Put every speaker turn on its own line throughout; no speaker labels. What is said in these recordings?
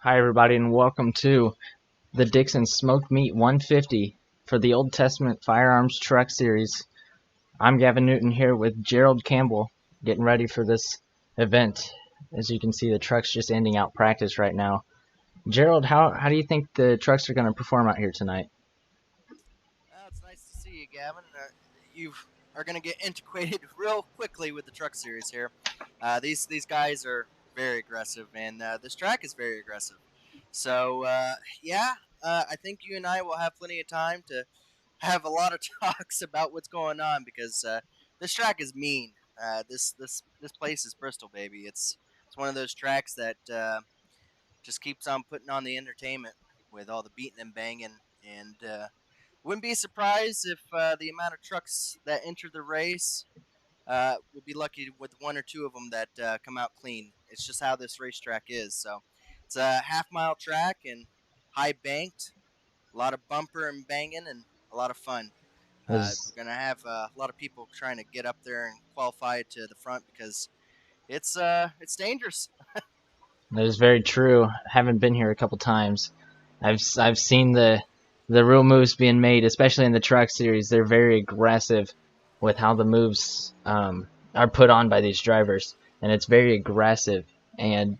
Hi, everybody, and welcome to the Dixon Smoked Meat 150 for the Old Testament Firearms Truck Series. I'm Gavin Newton here with Gerald Campbell, getting ready for this event. As you can see, the truck's just ending out practice right now. Gerald, how do you think the trucks are going to perform out here tonight?
Well, it's nice to see you, Gavin. You are going to get integrated real quickly with the truck series here. These guys are very aggressive, and this track is very aggressive. So yeah, I think you and I will have plenty of time to have a lot of talks about what's going on because this track is mean. This place is Bristol, baby. It's one of those tracks that just keeps on putting on the entertainment with all the beating and banging and. Wouldn't be surprised if the amount of trucks that enter the race will be lucky with one or two of them that come out clean. It's just how this racetrack is. So it's a half-mile track and high banked, a lot of bumper and banging, and a lot of fun.
Is
We're gonna have a lot of people trying to get up there and qualify to the front because it's dangerous.
that is very true. I haven't been here a couple times. I've seen the real moves being made, especially in the truck series. They're very aggressive with how the moves are put on by these drivers, and it's very aggressive and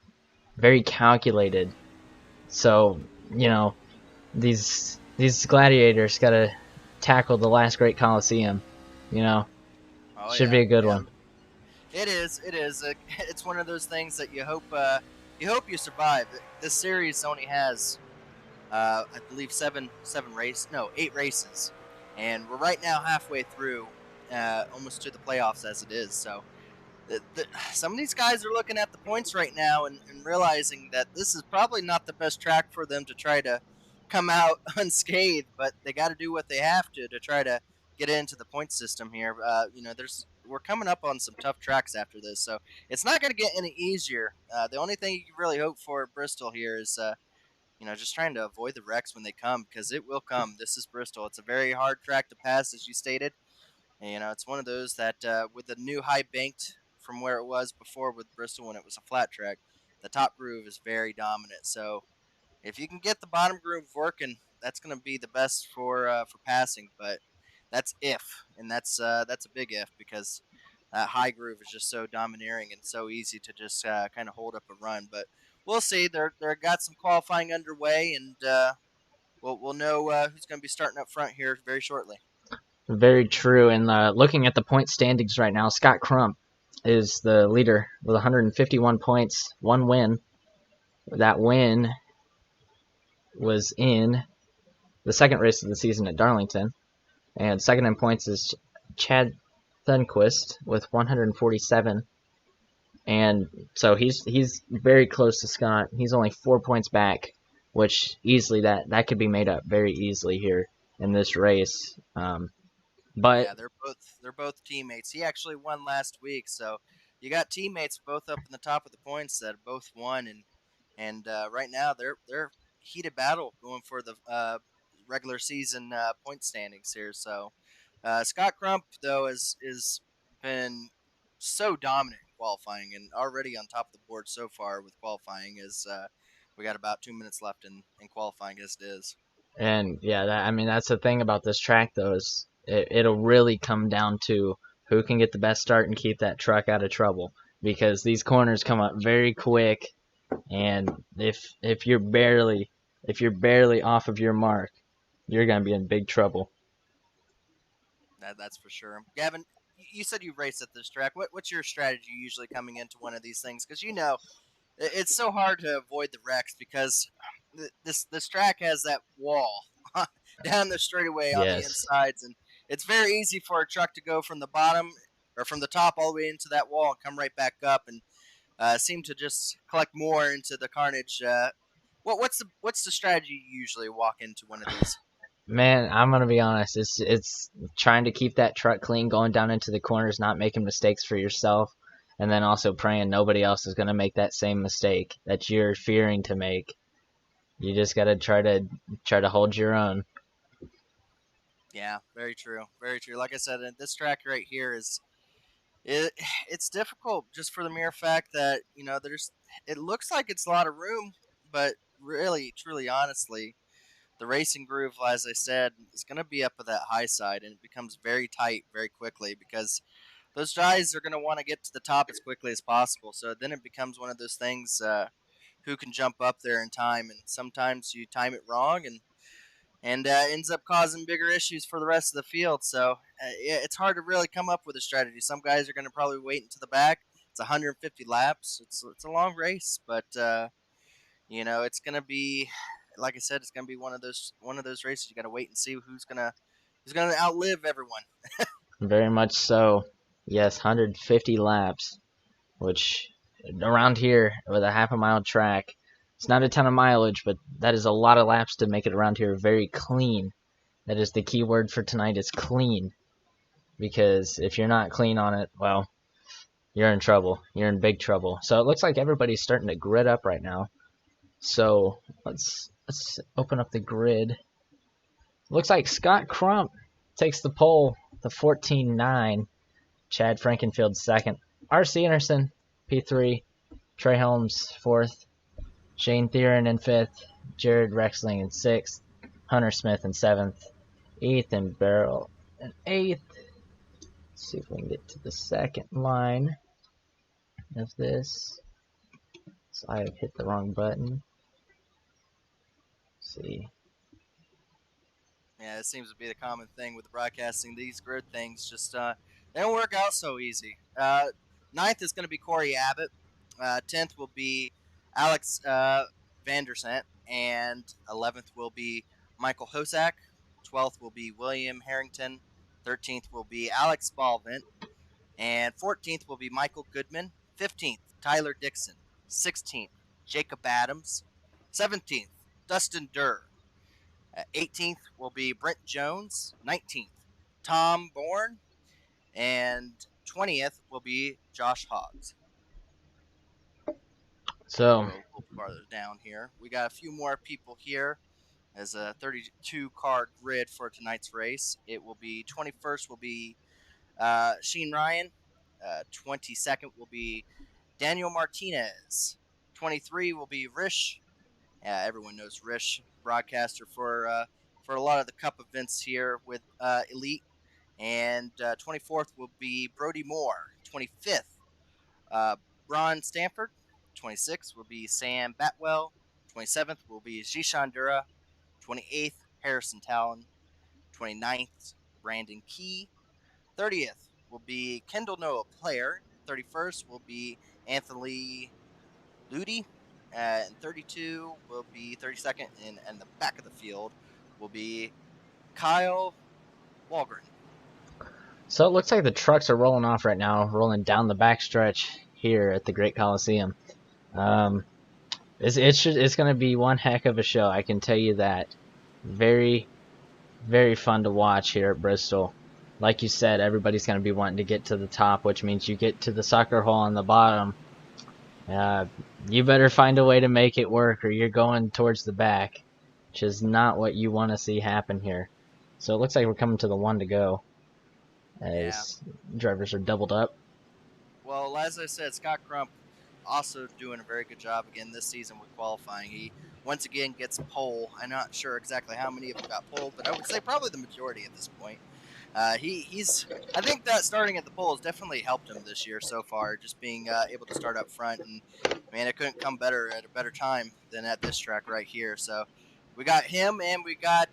very calculated. So these gladiators got to tackle the last great Coliseum. You know,
Oh
should
yeah,
be a good
yeah.
one.
It is. It is. It's one of those things that you hope you survive. This series only has I believe seven race no 8 races, and we're right now halfway through, almost to the playoffs as it is. So some of these guys are looking at the points right now and realizing that this is probably not the best track for them to try to come out unscathed, but they got to do what they have to try to get into the point system here. There's we're coming up on some tough tracks after this, so it's not going to get any easier. The only thing you can really hope for at Bristol here is just trying to avoid the wrecks when they come because it will come. This is Bristol. It's a very hard track to pass, as you stated. And, it's one of those that with the new high banked from where it was before with Bristol when it was a flat track, the top groove is very dominant. So if you can get the bottom groove working, that's going to be the best for passing. But that's if, and that's a big if because that high groove is just so domineering and so easy to just kind of hold up a run. But we'll see. They're got some qualifying underway, and we'll know who's going to be starting up front here very shortly.
Very true. And looking at the point standings right now, Scott Crump is the leader with 151 points, one win. That win was in the second race of the season at Darlington. And second in points is Chad Thunquist with 147. And so he's very close to Scott. He's only 4 points back, which easily that could be made up very easily here in this race. But
Yeah, they're both teammates. He actually won last week, so you got teammates both up in the top of the points that both won, and right now they're heated battle going for the regular season point standings here. So Scott Crump though is been so dominant in qualifying and already on top of the board so far with qualifying. As we got about 2 minutes left in qualifying as it is.
and yeah, I mean that's the thing about this track though is it'll really come down to who can get the best start and keep that truck out of trouble because these corners come up very quick, and if you're barely off of your mark, you're gonna be in big trouble.
That's for sure. Gavin, you said you race at this track. What's your strategy usually coming into one of these things? Because it's so hard to avoid the wrecks because this track has that wall down the straightaway on the
Yes.
insides, and it's very easy for a truck to go from the bottom or from the top all the way into that wall and come right back up and seem to just collect more into the carnage. What's the strategy you usually walk into one of these?
Man, I'm gonna be honest. It's trying to keep that truck clean, going down into the corners, not making mistakes for yourself, and then also praying nobody else is gonna make that same mistake that you're fearing to make. You just gotta try to hold your own.
Yeah, very true, very true. Like I said, this track right here It it's difficult just for the mere fact that there's it looks like it's a lot of room, but really, truly, honestly, the racing groove, as I said, is going to be up at that high side, and it becomes very tight very quickly because those guys are going to want to get to the top as quickly as possible. So then it becomes one of those things, who can jump up there in time, and sometimes you time it wrong, and ends up causing bigger issues for the rest of the field. So it's hard to really come up with a strategy. Some guys are going to probably wait into the back. It's 150 laps. It's a long race, but it's going to be, like I said, it's going to be one of those races. You got to wait and see who's gonna outlive everyone.
Very much so. Yes, 150 laps, which around here with a half a mile track, it's not a ton of mileage, but that is a lot of laps to make it around here very clean. That is the key word for tonight, is clean. Because if you're not clean on it, well, you're in trouble. You're in big trouble. So it looks like everybody's starting to grid up right now. So let's open up the grid. Looks like Scott Crump takes the pole, the 14.9. Chad Frankenfield second. R.C. Anderson, P3. Trey Holmes, 4th. Shane Theron in 5th. Jared Rexling in 6th. Hunter Smith in 7th. Ethan Barrell in 8th. Let's see if we can get to the second line of this. So I have hit the wrong button. Let's see.
Yeah, it seems to be the common thing with broadcasting. These grid things just they don't work out so easy. 9th is going to be Corey Abbott. 10th will be Alex Vandersent, and 11th will be Michael Hosak. 12th will be William Harrington. 13th will be Alex Baldwin, and 14th will be Michael Goodman. 15th, Tyler Dixon. 16th, Jacob Adams. 17th, Dustin Durr. 18th will be Brent Jones. 19th, Tom Bourne. And 20th will be Josh Hoggs.
So,
Go a little farther down here. We got a few more people here as a 32-car grid for tonight's race. It will be 21st will be Sheen Ryan. 22nd will be Daniel Martinez. 23 will be Rish. Everyone knows Rish, broadcaster for a lot of the Cup events here with Elite. And 24th will be Brody Moore. 25th, Ron Stanford. 26th will be Sam Batwell. 27th will be Zishan Dura. 28th, Harrison Talon. 29th, Brandon Key. 30th will be Kendall Noah Player. 31st will be Anthony Ludi. And 32 will be 32nd, and the back of the field will be Kyle Walgren.
So it looks like the trucks are rolling off right now, rolling down the backstretch here at the Great Coliseum. It's going to be one heck of a show, I can tell you that. Very, very fun to watch here at Bristol. Like you said, everybody's going to be wanting to get to the top, which means you get to the sucker hole on the bottom. You better find a way to make it work, or you're going towards the back, which is not what you want to see happen here. So it looks like we're coming to the one to go, as drivers are doubled up.
Well, as I said, Scott Crump also doing a very good job again this season with qualifying. He once again gets a pole. I'm not sure exactly how many of them got poled, but I would say probably the majority at this point. He's I think that starting at the pole has definitely helped him this year so far, just being able to start up front. And man, it couldn't come better at a better time than at this track right here. So we got him, and we got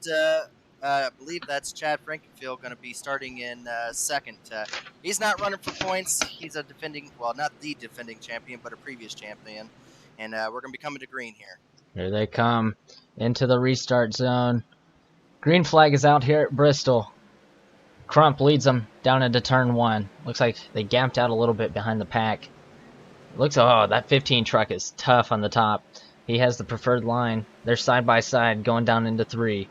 I believe that's Chad Frankenfield going to be starting in second. He's not running for points. He's a defending, well, not the defending champion, but a previous champion. And we're going to be coming to green here.
Here they come into the restart zone. Green flag is out here at Bristol. Crump leads them down into turn 1. Looks like they gamped out a little bit behind the pack. That 15 truck is tough on the top. He has the preferred line. They're side by side going down into 3.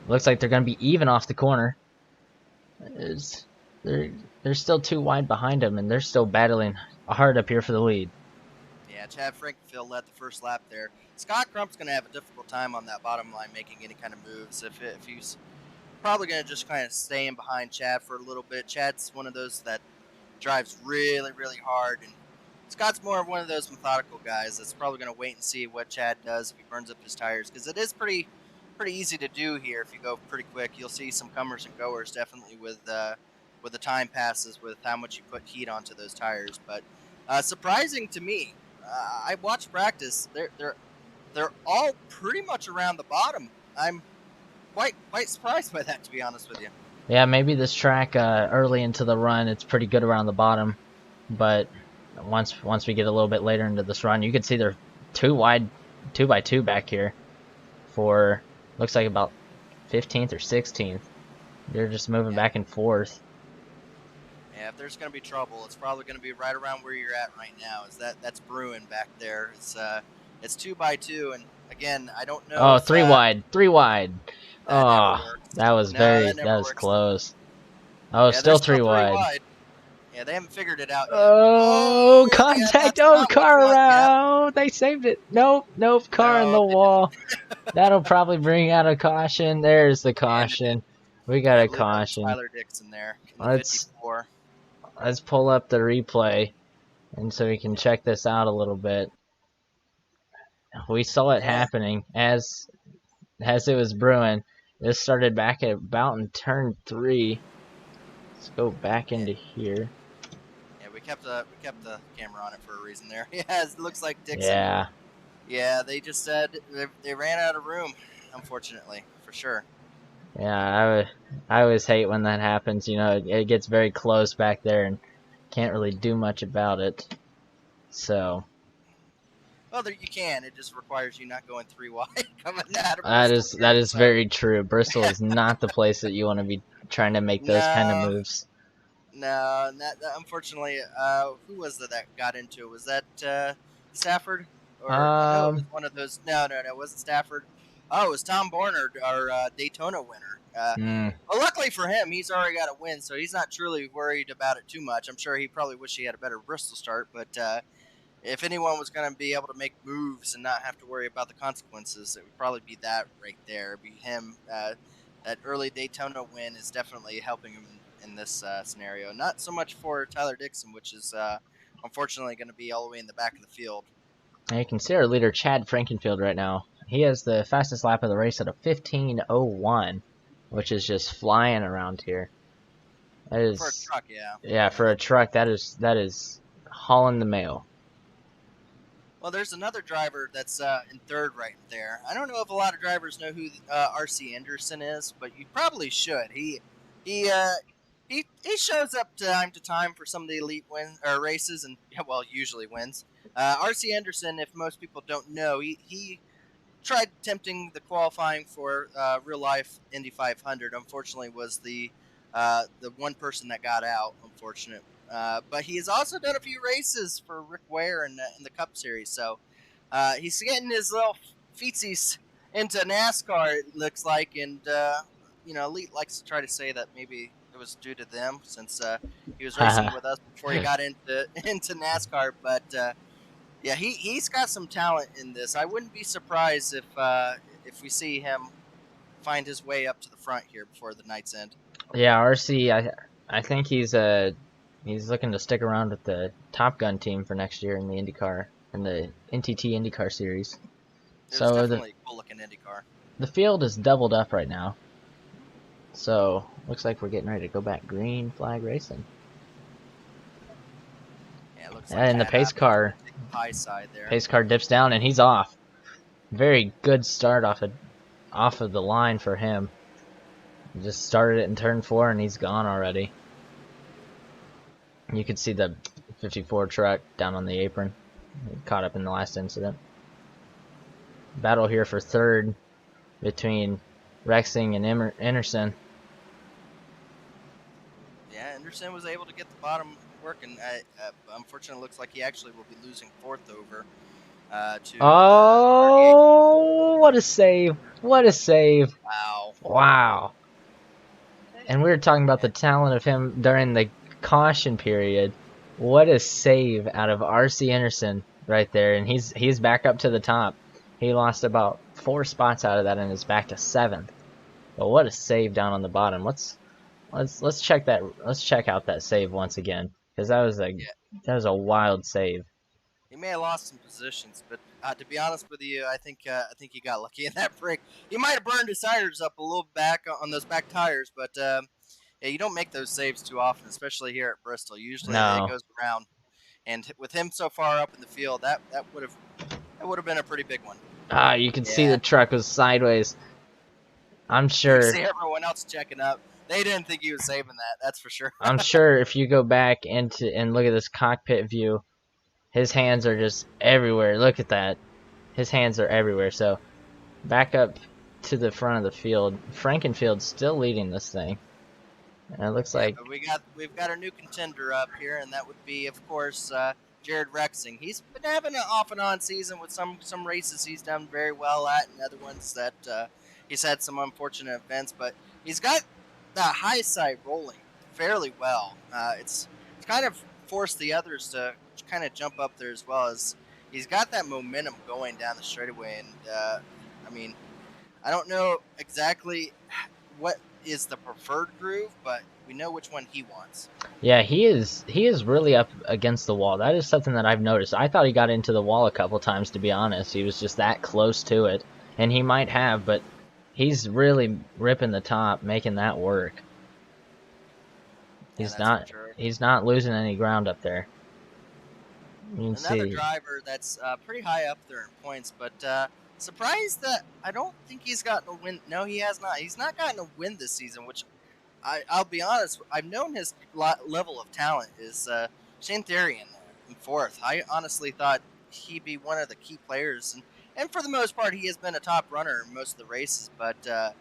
Looks like they're going to be even off the corner. They're still too wide behind them, and they're still battling hard up here for the lead.
Yeah, Chad Frankenfield led the first lap there. Scott Crump's going to have a difficult time on that bottom line making any kind of moves. If he's probably going to just kind of stay in behind Chad for a little bit. Chad's one of those that drives really, really hard, and Scott's more of one of those methodical guys that's probably going to wait and see what Chad does if he burns up his tires, because it is pretty easy to do here if you go pretty quick. You'll see some comers and goers definitely with the time passes with how much you put heat onto those tires. But surprising to me, I watched practice. They're all pretty much around the bottom. I'm quite surprised by that, to be honest with you.
Yeah, maybe this track early into the run, it's pretty good around the bottom, but once we get a little bit later into this run, you can see they're too wide, 2x2 back here for looks like about 15th or 16th. They're just moving back and forth.
Yeah, if there's going to be trouble, it's probably going to be right around where you're at right now. That's brewing back there. It's 2x2, and again, I don't know.
Oh, three wide. Oh, that was
that
was
works.
close. Oh,
Yeah,
still three wide.
Yeah, they haven't figured it out yet.
Oh, contact!
Yeah,
oh, car around! They saved it. Nope, car in the wall. That'll probably bring out a caution. There's the caution. We got a caution.
Tyler Dixon there.
Let's pull up the replay, and so we can check this out a little bit. We saw it happening as it was brewing. This started back at about in turn 3. Let's go back into here.
Yeah, we kept the camera on it for a reason there. Yeah, it looks like Dixon.
Yeah.
Yeah, they just said they ran out of room, unfortunately, for sure.
Yeah, I always hate when that happens. You know, it gets very close back there and can't really do much about it. So.
Well, you can. It just requires you not going 3 wide coming out of
Bristol. That is very true. Bristol is not the place that you want to be trying to make those kind of moves.
No, unfortunately, who was that got into it? Was that Stafford? Or no, it was one of those. No, it wasn't Stafford. Oh, it was Tom Barnard, our Daytona winner. Well, luckily for him, he's already got a win, so he's not truly worried about it too much. I'm sure he probably wished he had a better Bristol start, but if anyone was going to be able to make moves and not have to worry about the consequences, it would probably be that right there. It'd be him. That early Daytona win is definitely helping him in this scenario. Not so much for Tyler Dixon, which is unfortunately going to be all the way in the back of the field.
And you can see our leader, Chad Frankenfield, right now. He has the fastest lap of the race at a 15:01, which is just flying around here. That is
for a truck, yeah.
Yeah, for a truck, that is hauling the mail.
Well, there's another driver that's in third right there. I don't know if a lot of drivers know who R.C. Anderson is, but you probably should. He shows up time to time for some of the elite races, and usually wins. R.C. Anderson, if most people don't know, he tried attempting the qualifying for real life Indy 500. Unfortunately, was the one person that got out. Unfortunate. But he has also done a few races for Rick Ware in the Cup Series, so he's getting his little feetsies into NASCAR, it looks like, and Elite likes to try to say that maybe it was due to them since he was racing with us before he got into NASCAR. But yeah, he's got some talent in this. I wouldn't be surprised if we see him find his way up to the front here before the night's end.
Yeah, RC, I think he's looking to stick around with the Top Gun team for next year in the IndyCar, in the NTT IndyCar series.
It's definitely a cool-looking IndyCar.
The field is doubled up right now, so looks like we're getting ready to go back green flag racing.
Yeah, it looks like
and the pace car dips down and he's off. Very good start off of the line for him. He just started it in turn 4 and he's gone already. You can see the 54 truck down on the apron, caught up in the last incident. Battle here for third between Rexing and Anderson.
Yeah, Anderson was able to get the bottom working. Unfortunately, it looks like he actually will be losing 4th over to.
Oh, what a save! What a save! Wow! And we were talking about the talent of him during the caution period. What a save out of R.C. Anderson right there, and he's back up to the top. He lost about 4 spots out of that and is back to 7th. But what a save down on the bottom. Let's check that. Let's check out that save once again, because that was a wild save.
He may have lost some positions, but to be honest with you, I think he got lucky in that break. He might have burned his tires up a little back on those back tires, but yeah, you don't make those saves too often, especially here at Bristol. Usually it
No.
goes around, and with him so far up in the field, that would have been a pretty big one.
You can see
Yeah,
the truck was sideways. I'm
you
sure.
see everyone else checking up. They didn't think he was saving that. That's for sure.
I'm sure if you go back into and look at this cockpit view, his hands are just everywhere. Look at that. His hands are everywhere. So back up to the front of the field. Frankenfield's still leading this thing. And it looks
Yeah,
like,
but we've got a new contender up here, and that would be, of course, Jared Rexing. He's been having an off and on season with some races he's done very well at, and other ones that he's had some unfortunate events. But he's got the high side rolling fairly well. It's kind of forced the others to kind of jump up there as well. As he's got that momentum going down the straightaway, and I mean, I don't know exactly what is the preferred groove, but we know which one he wants.
yeah, he is really up against the wall. That is something that I've noticed. I thought he got into the wall a couple times, to be honest. He was just that close to it. And he might have, but he's really ripping the top, making that work.
Yeah, that's for sure.
He's not losing any ground up there. You can
Another
see.
driver that's pretty high up there in points, but surprised that I don't think he's gotten a win. No, he has not. He's not gotten a win this season, which I'll be honest. I've known his level of talent is Shane Therian in fourth. I honestly thought he'd be one of the key players, and for the most part, he has been a top runner in most of the races, but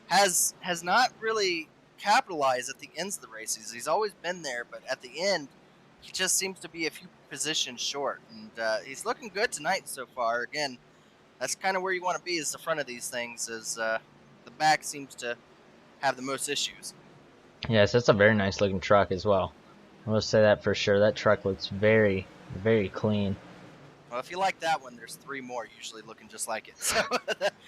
has not really capitalized at the ends of the races. He's always been there, but at the end, he just seems to be a few positions short, and he's looking good tonight so far. Again, that's kind of where you want to be, is the front of these things, as the back seems to have the most issues.
Yes, it's a very nice looking truck as well. I will say that for sure. That truck looks very, very clean.
Well, if you like that one, there's three more usually looking just like it. So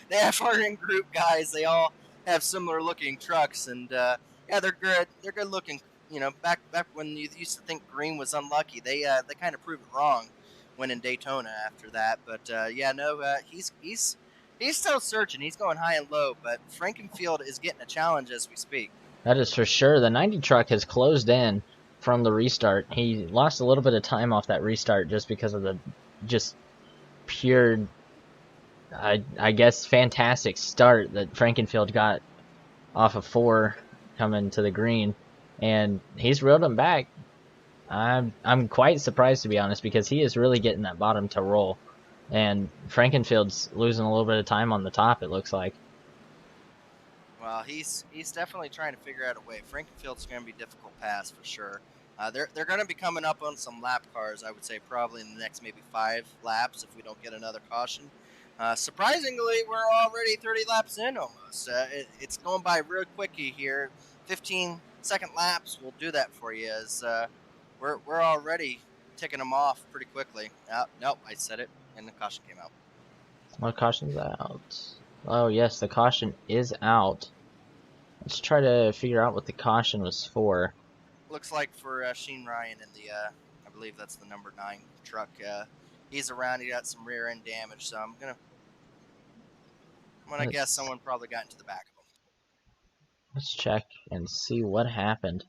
they have our in-group guys. They all have similar looking trucks, and yeah, they're good. They're good looking. You know, back when you used to think Green was unlucky, they kind of proved it wrong when in Daytona after that. But yeah, no, he's still searching. He's going high and low, but Frankenfield is getting a challenge as we speak.
That is for sure. The 90 truck has closed in from the restart. He lost a little bit of time off that restart just because of the just pure, I guess, fantastic start that Frankenfield got off of 4 coming to the green, and he's reeled him back. I'm quite surprised, to be honest, because he is really getting that bottom to roll, and Frankenfield's losing a little bit of time on the top, it looks like.
Well, he's definitely trying to figure out a way. Frankenfield's going to be a difficult pass for sure. They're going to be coming up on some lap cars, I would say, probably in the next maybe 5 laps if we don't get another caution. Surprisingly, we're already 30 laps in almost. It's going by real quickly here. 15-second laps will do that for you, as we're already ticking them off pretty quickly. Nope, I said it, and the caution came out.
What caution's out? Oh yes, the caution is out. Let's try to figure out what the caution was for.
Looks like for Sheen Ryan in the, I believe that's the number 9 truck. He's around. He got some rear end damage, so I'm gonna guess someone probably got into the back of him.
Let's check and see what happened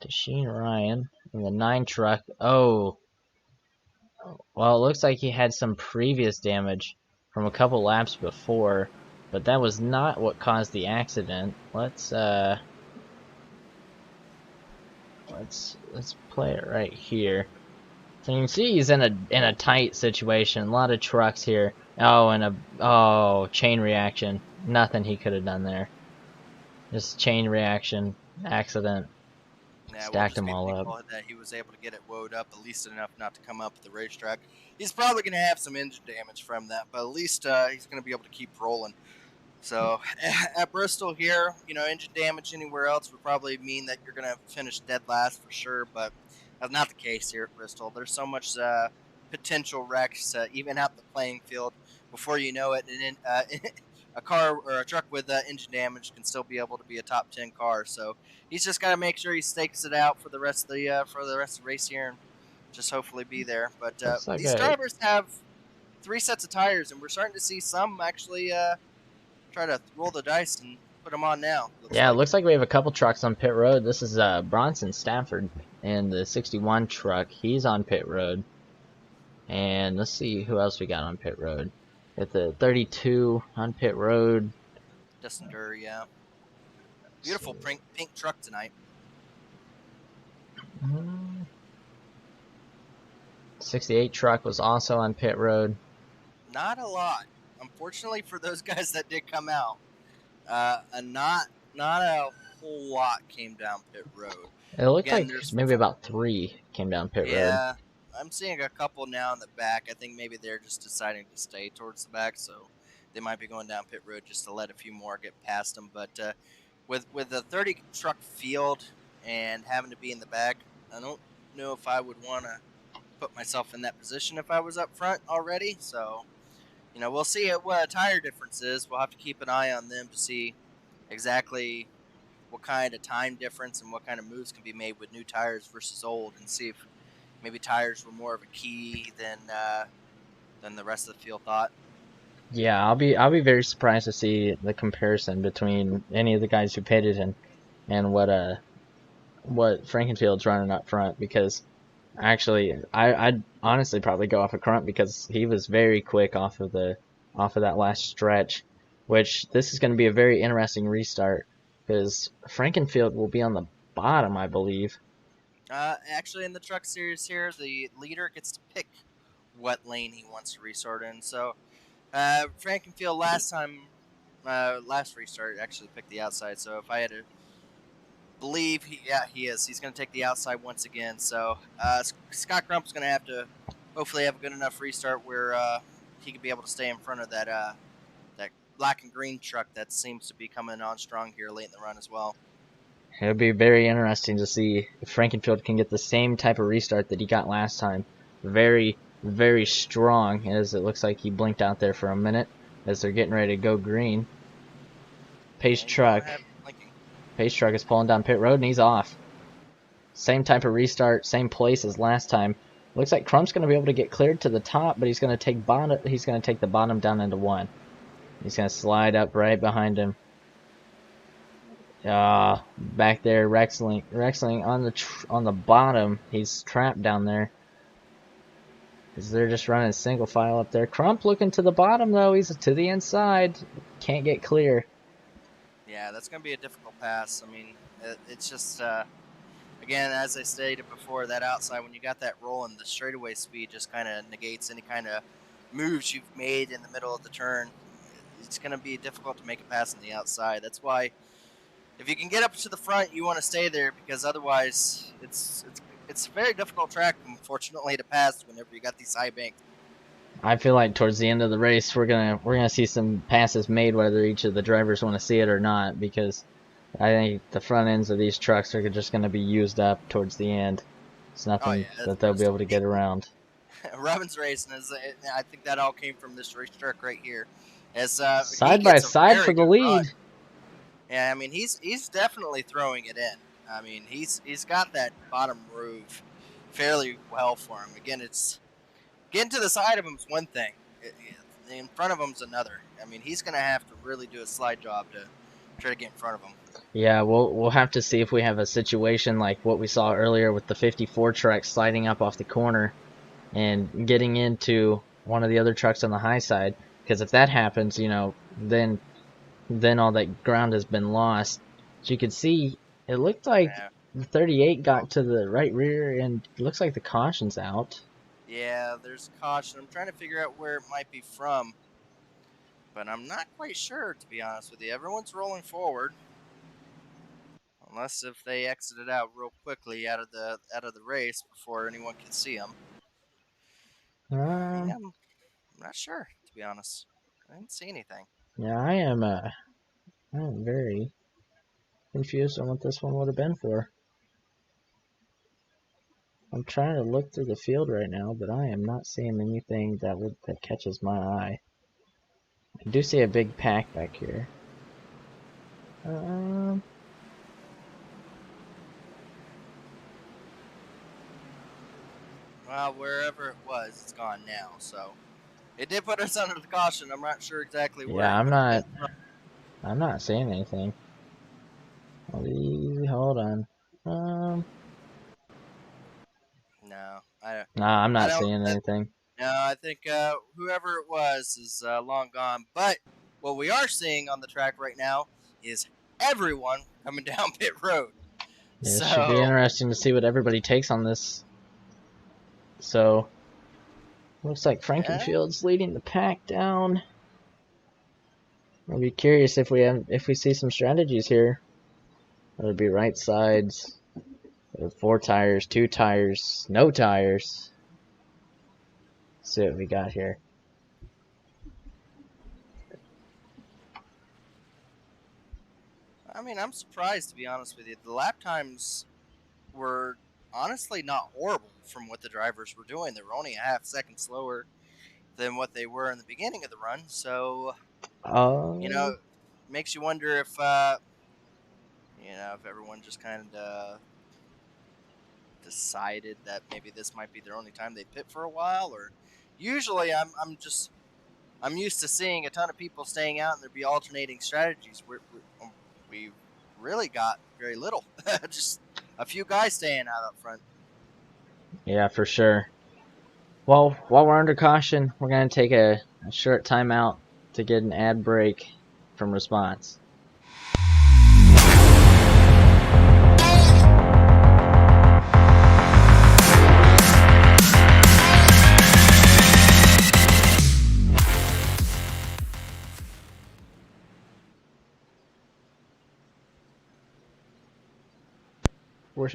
to Sheen Ryan in the 9 truck. Oh, well, it looks like he had some previous damage from a couple laps before, but that was not what caused the accident. Let's play it right here. So you can see he's in a tight situation. A lot of trucks here. Oh, and chain reaction. Nothing he could have done there. Just chain reaction, accident.
Yeah,
Stacked them all up.
That he was able to get it woed up at least enough not to come up at the racetrack. He's probably going to have some engine damage from that, but at least he's going to be able to keep rolling. So at Bristol here, you know, engine damage anywhere else would probably mean that you're going to finish dead last for sure, but that's not the case here at Bristol. There's so much potential wrecks even out the playing field before you know it, and a car or a truck with engine damage can still be able to be a top 10 car. So he's just got to make sure he stakes it out for the rest of the race here, and just hopefully be there. But
Looks like
these
a
drivers have 3 sets of tires, and we're starting to see some actually try to roll the dice and put them on now.
Yeah, it looks like we have a couple trucks on pit road. This is Bronson Stafford and the 61 truck. He's on pit road. And let's see who else we got on pit road. Got the 32 on pit road.
Dixon, yeah. Beautiful pink truck tonight.
68 truck was also on pit road.
Not a lot, unfortunately for those guys that did come out. Not a whole lot came down pit road.
It looked
Again,
like
there's
maybe about 3 came down pit road.
yeah. I'm seeing a couple now in the back. I think maybe they're just deciding to stay towards the back, so they might be going down pit road just to let a few more get past them. But with the 30 truck field and having to be in the back, I don't know if I would want to put myself in that position if I was up front already. So, we'll see what a tire difference is. We'll have to keep an eye on them to see exactly what kind of time difference and what kind of moves can be made with new tires versus old, and see if maybe tires were more of a key than the rest of the field thought.
Yeah, I'll be very surprised to see the comparison between any of the guys who pitted and what Frankenfield's running up front, because actually I'd honestly probably go off of Crump because he was very quick off of that last stretch, which this is going to be a very interesting restart because Frankenfield will be on the bottom, I believe.
Actually, in the truck series here, the leader gets to pick what lane he wants to restart in. So, Frankenfield last restart actually picked the outside. So if I had to believe, he is. He's going to take the outside once again. So Scott Crump's going to have to hopefully have a good enough restart where he could be able to stay in front of that black and green truck that seems to be coming on strong here late in the run as well.
It'll be very interesting to see if Frankenfield can get the same type of restart that he got last time. Very, very strong, as it looks like he blinked out there for a minute as they're getting ready to go green. Pace truck is pulling down pit road and he's off. Same type of restart, same place as last time. Looks like Crump's going to be able to get cleared to the top, but he's going to take the bottom down into 1. He's going to slide up right behind him. Back there, Rexling on the bottom. He's trapped down there. Because they're just running single file up there. Crump looking to the bottom though. He's to the inside. Can't get clear.
Yeah, that's going to be a difficult pass. I mean, it's just again, as I stated before, that outside, when you got that rolling, the straightaway speed just kind of negates any kind of moves you've made in the middle of the turn. It's going to be difficult to make a pass on the outside. That's why, if you can get up to the front, you want to stay there, because otherwise, it's a very difficult track, unfortunately, to pass whenever you got these high banks.
I feel like towards the end of the race, we're gonna see some passes made, whether each of the drivers want to see it or not, because I think the front ends of these trucks are just going to be used up towards the end. It's nothing that they'll be able to get around.
Robin's racing I think that all came from this racetrack right here. As
side by side for the lead.
Run. Yeah, I mean he's definitely throwing it in. I mean he's got that bottom groove fairly well for him. Again, it's getting to the side of him is one thing. In front of him's another. I mean he's going to have to really do a slide job to try to get in front of him.
Yeah, we'll have to see if we have a situation like what we saw earlier with the 54 truck sliding up off the corner and getting into one of the other trucks on the high side. Because if that happens, then all that ground has been lost. As you can see, it looked like the 38 got to the right rear, and it looks like the caution's out.
Yeah, there's caution. I'm trying to figure out where it might be from, but I'm not quite sure, to be honest with you. Everyone's rolling forward, unless if they exited out real quickly out of the race before anyone can see them. Yeah, I'm not sure, to be honest. I didn't see anything.
Yeah, I am very confused on what this one would have been for. I'm trying to look through the field right now, but I am not seeing anything that catches my eye. I do see a big pack back here.
Well, wherever it was, it's gone now. So it did put us under the caution. I'm not sure exactly where
Yeah,
it would have been from.
I'm not seeing anything. Hold on.
No,
No, I'm
I
not
don't.
seeing anything.
No, I think whoever it was is long gone. But what we are seeing on the track right now is everyone coming down pit road.
Yeah, it should be
So
interesting to see what everybody takes on this. So, looks like
yeah,
Frankenfield's leading the pack down. I'll be curious if we see some strategies here. It'll be right sides, 4 tires, 2 tires, no tires. Let's see what we got here.
I mean, I'm surprised to be honest with you. The lap times were honestly not horrible from what the drivers were doing. They were only a half second slower than what they were in the beginning of the run. So you know,
Oh,
makes you wonder if everyone just kind of decided that maybe this might be their only time they pit for a while, or usually I'm used to seeing a ton of people staying out and there be alternating strategies. We really got very little, just a few guys staying out up front.
yeah, for sure. Well, while we're under caution, we're going to take a short timeout to get an ad break from response.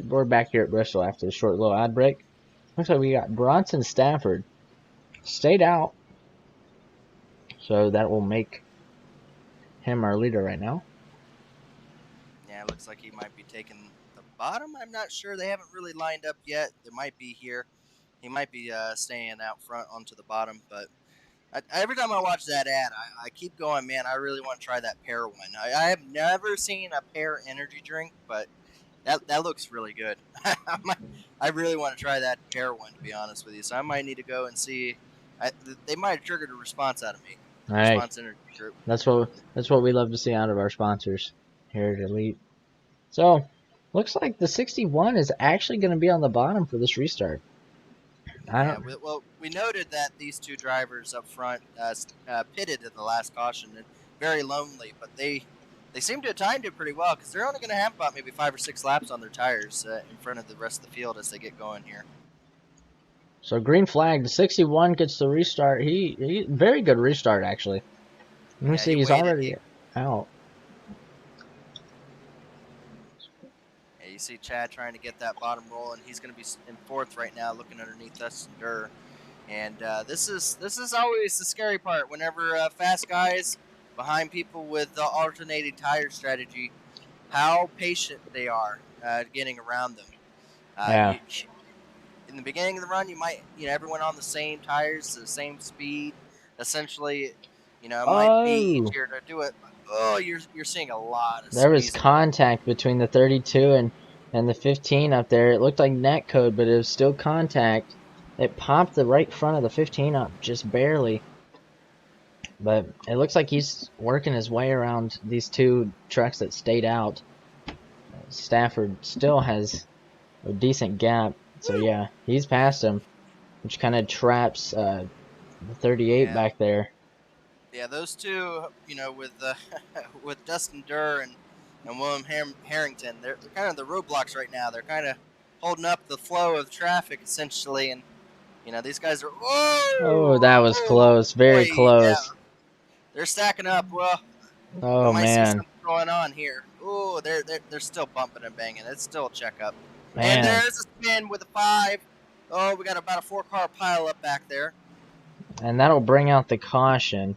We're back here at Bristol after the short little ad break. Looks like we got Bronson Stafford stayed out, so that will make him our leader right now.
Yeah, it looks like he might be taking the bottom. I'm not sure. They haven't really lined up yet. They might be here. He might be staying out front onto the bottom, but every time I watch that ad, I keep going, man, I really want to try that pear one. I have never seen a pear energy drink, but that looks really good. I really want to try that pear one, to be honest with you. So I might need to go and see. They might have triggered a response out of me.
All right,
Response energy group.
that's what we love to see out of our sponsors here at Elite. So, looks like the 61 is actually going to be on the bottom for this restart.
Yeah, we noted that these two drivers up front pitted at the last caution and very lonely, but they seem to have timed it pretty well because they're only going to have about maybe 5 or 6 laps on their tires in front of the rest of the field as they get going here.
So green flag, the 61 gets the restart. He very good restart actually. Let me see, he's already out.
Yeah, you see Chad trying to get that bottom roll, and he's going to be in 4th right now, looking underneath Dustin Durr. And this is always the scary part. Whenever fast guys behind people with the alternating tire strategy, how patient they are getting around them.
Yeah.
In the beginning of the run, you might, everyone on the same tires, the same speed. Essentially, it might be easier to do it. But, you're seeing a lot of
there was
squeezing.
contact between the 32 and the 15 up there. It looked like net code, but it was still contact. It popped the right front of the 15 up just barely. But it looks like he's working his way around these two trucks that stayed out. Stafford still has a decent gap. So yeah, he's past him, which kind of traps the 38 back there.
Yeah, those two, with Dustin Durr and William Harrington, they're kind of the roadblocks right now. They're kind of holding up the flow of traffic essentially, and these guys are.
Oh, that was close, very close. Yeah.
They're stacking up. Well,
oh
we might
man,
see something going on here. Oh, they're still bumping and banging. It's still a checkup.
Man.
And there's a spin with a 5. Oh, we got about a 4-car pile up back there.
And that'll bring out the caution.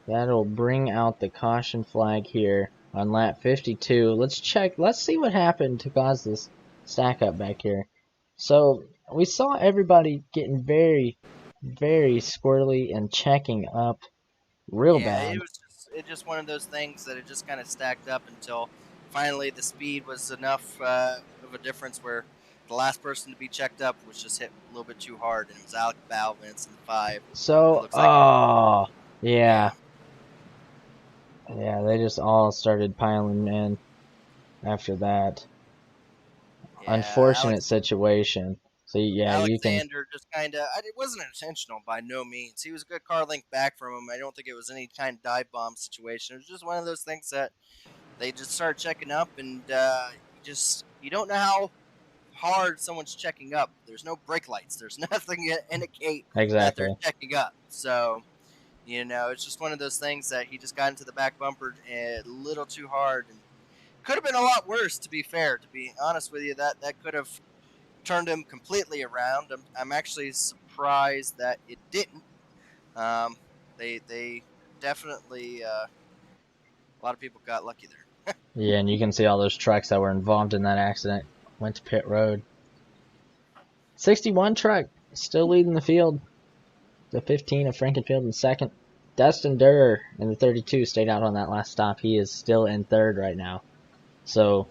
That'll bring out the caution flag here on lap 52. Let's check. Let's see what happened to cause this stack up back here. So we saw everybody getting very, very squirrely and checking up real bad.
It was just one of those things that it just kind of stacked up until finally the speed was enough of a difference where the last person to be checked up was just hit a little bit too hard, and it was Alec Balvins in the 5. It
So,
looks like,
yeah. Yeah, they just all started piling in after that.
yeah,
Unfortunate situation. So, yeah, you can.
Alexander just kind of, it wasn't intentional by no means. He was a good car link back from him. I don't think it was any kind of dive bomb situation. It was just one of those things that they just start checking up, and you don't know how hard someone's checking up. There's no brake lights. There's nothing to indicate that they're
Exactly.
checking up. So, it's just one of those things that he just got into the back bumper a little too hard, and could have been a lot worse. To be fair, to be honest with you, that could have turned him completely around. I'm actually surprised that it didn't. They definitely a lot of people got lucky there.
Yeah, and you can see all those trucks that were involved in that accident went to pit road. 61 truck still leading the field. The 15 of Frankenfield in second. Dustin Durer in the 32 stayed out on that last stop. He is still in third right now. So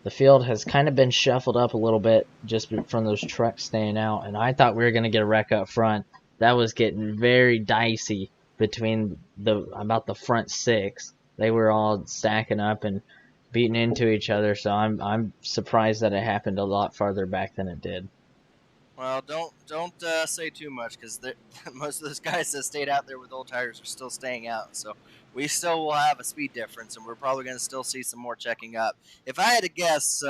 the field has kind of been shuffled up a little bit just from those trucks staying out. And I thought we were going to get a wreck up front. That was getting very dicey between about the front 6. They were all stacking up and beating into each other. So I'm surprised that it happened a lot farther back than it did.
Well, don't say too much, because most of those guys that stayed out there with old tires are still staying out. So we still will have a speed difference, and we're probably going to still see some more checking up. If I had to guess,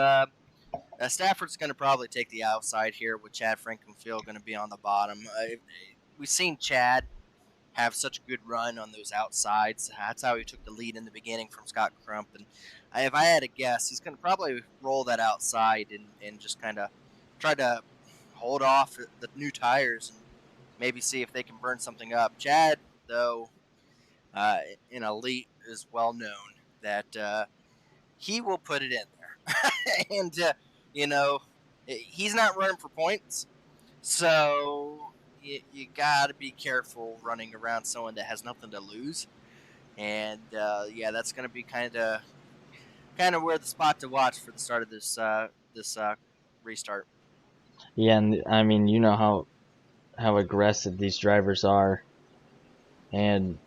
Stafford's going to probably take the outside here, with Chad Frankenfield going to be on the bottom. We've seen Chad have such a good run on those outsides. That's how he took the lead in the beginning from Scott Crump. And if I had to guess, he's going to probably roll that outside and just kind of try to hold off the new tires and maybe see if they can burn something up. Chad, though, in Elite, is well known that he will put it in there. And, he's not running for points. So you got to be careful running around someone that has nothing to lose. And, that's going to be kind of where the spot to watch for the start of this restart.
Yeah, and I mean, you know how aggressive these drivers are, and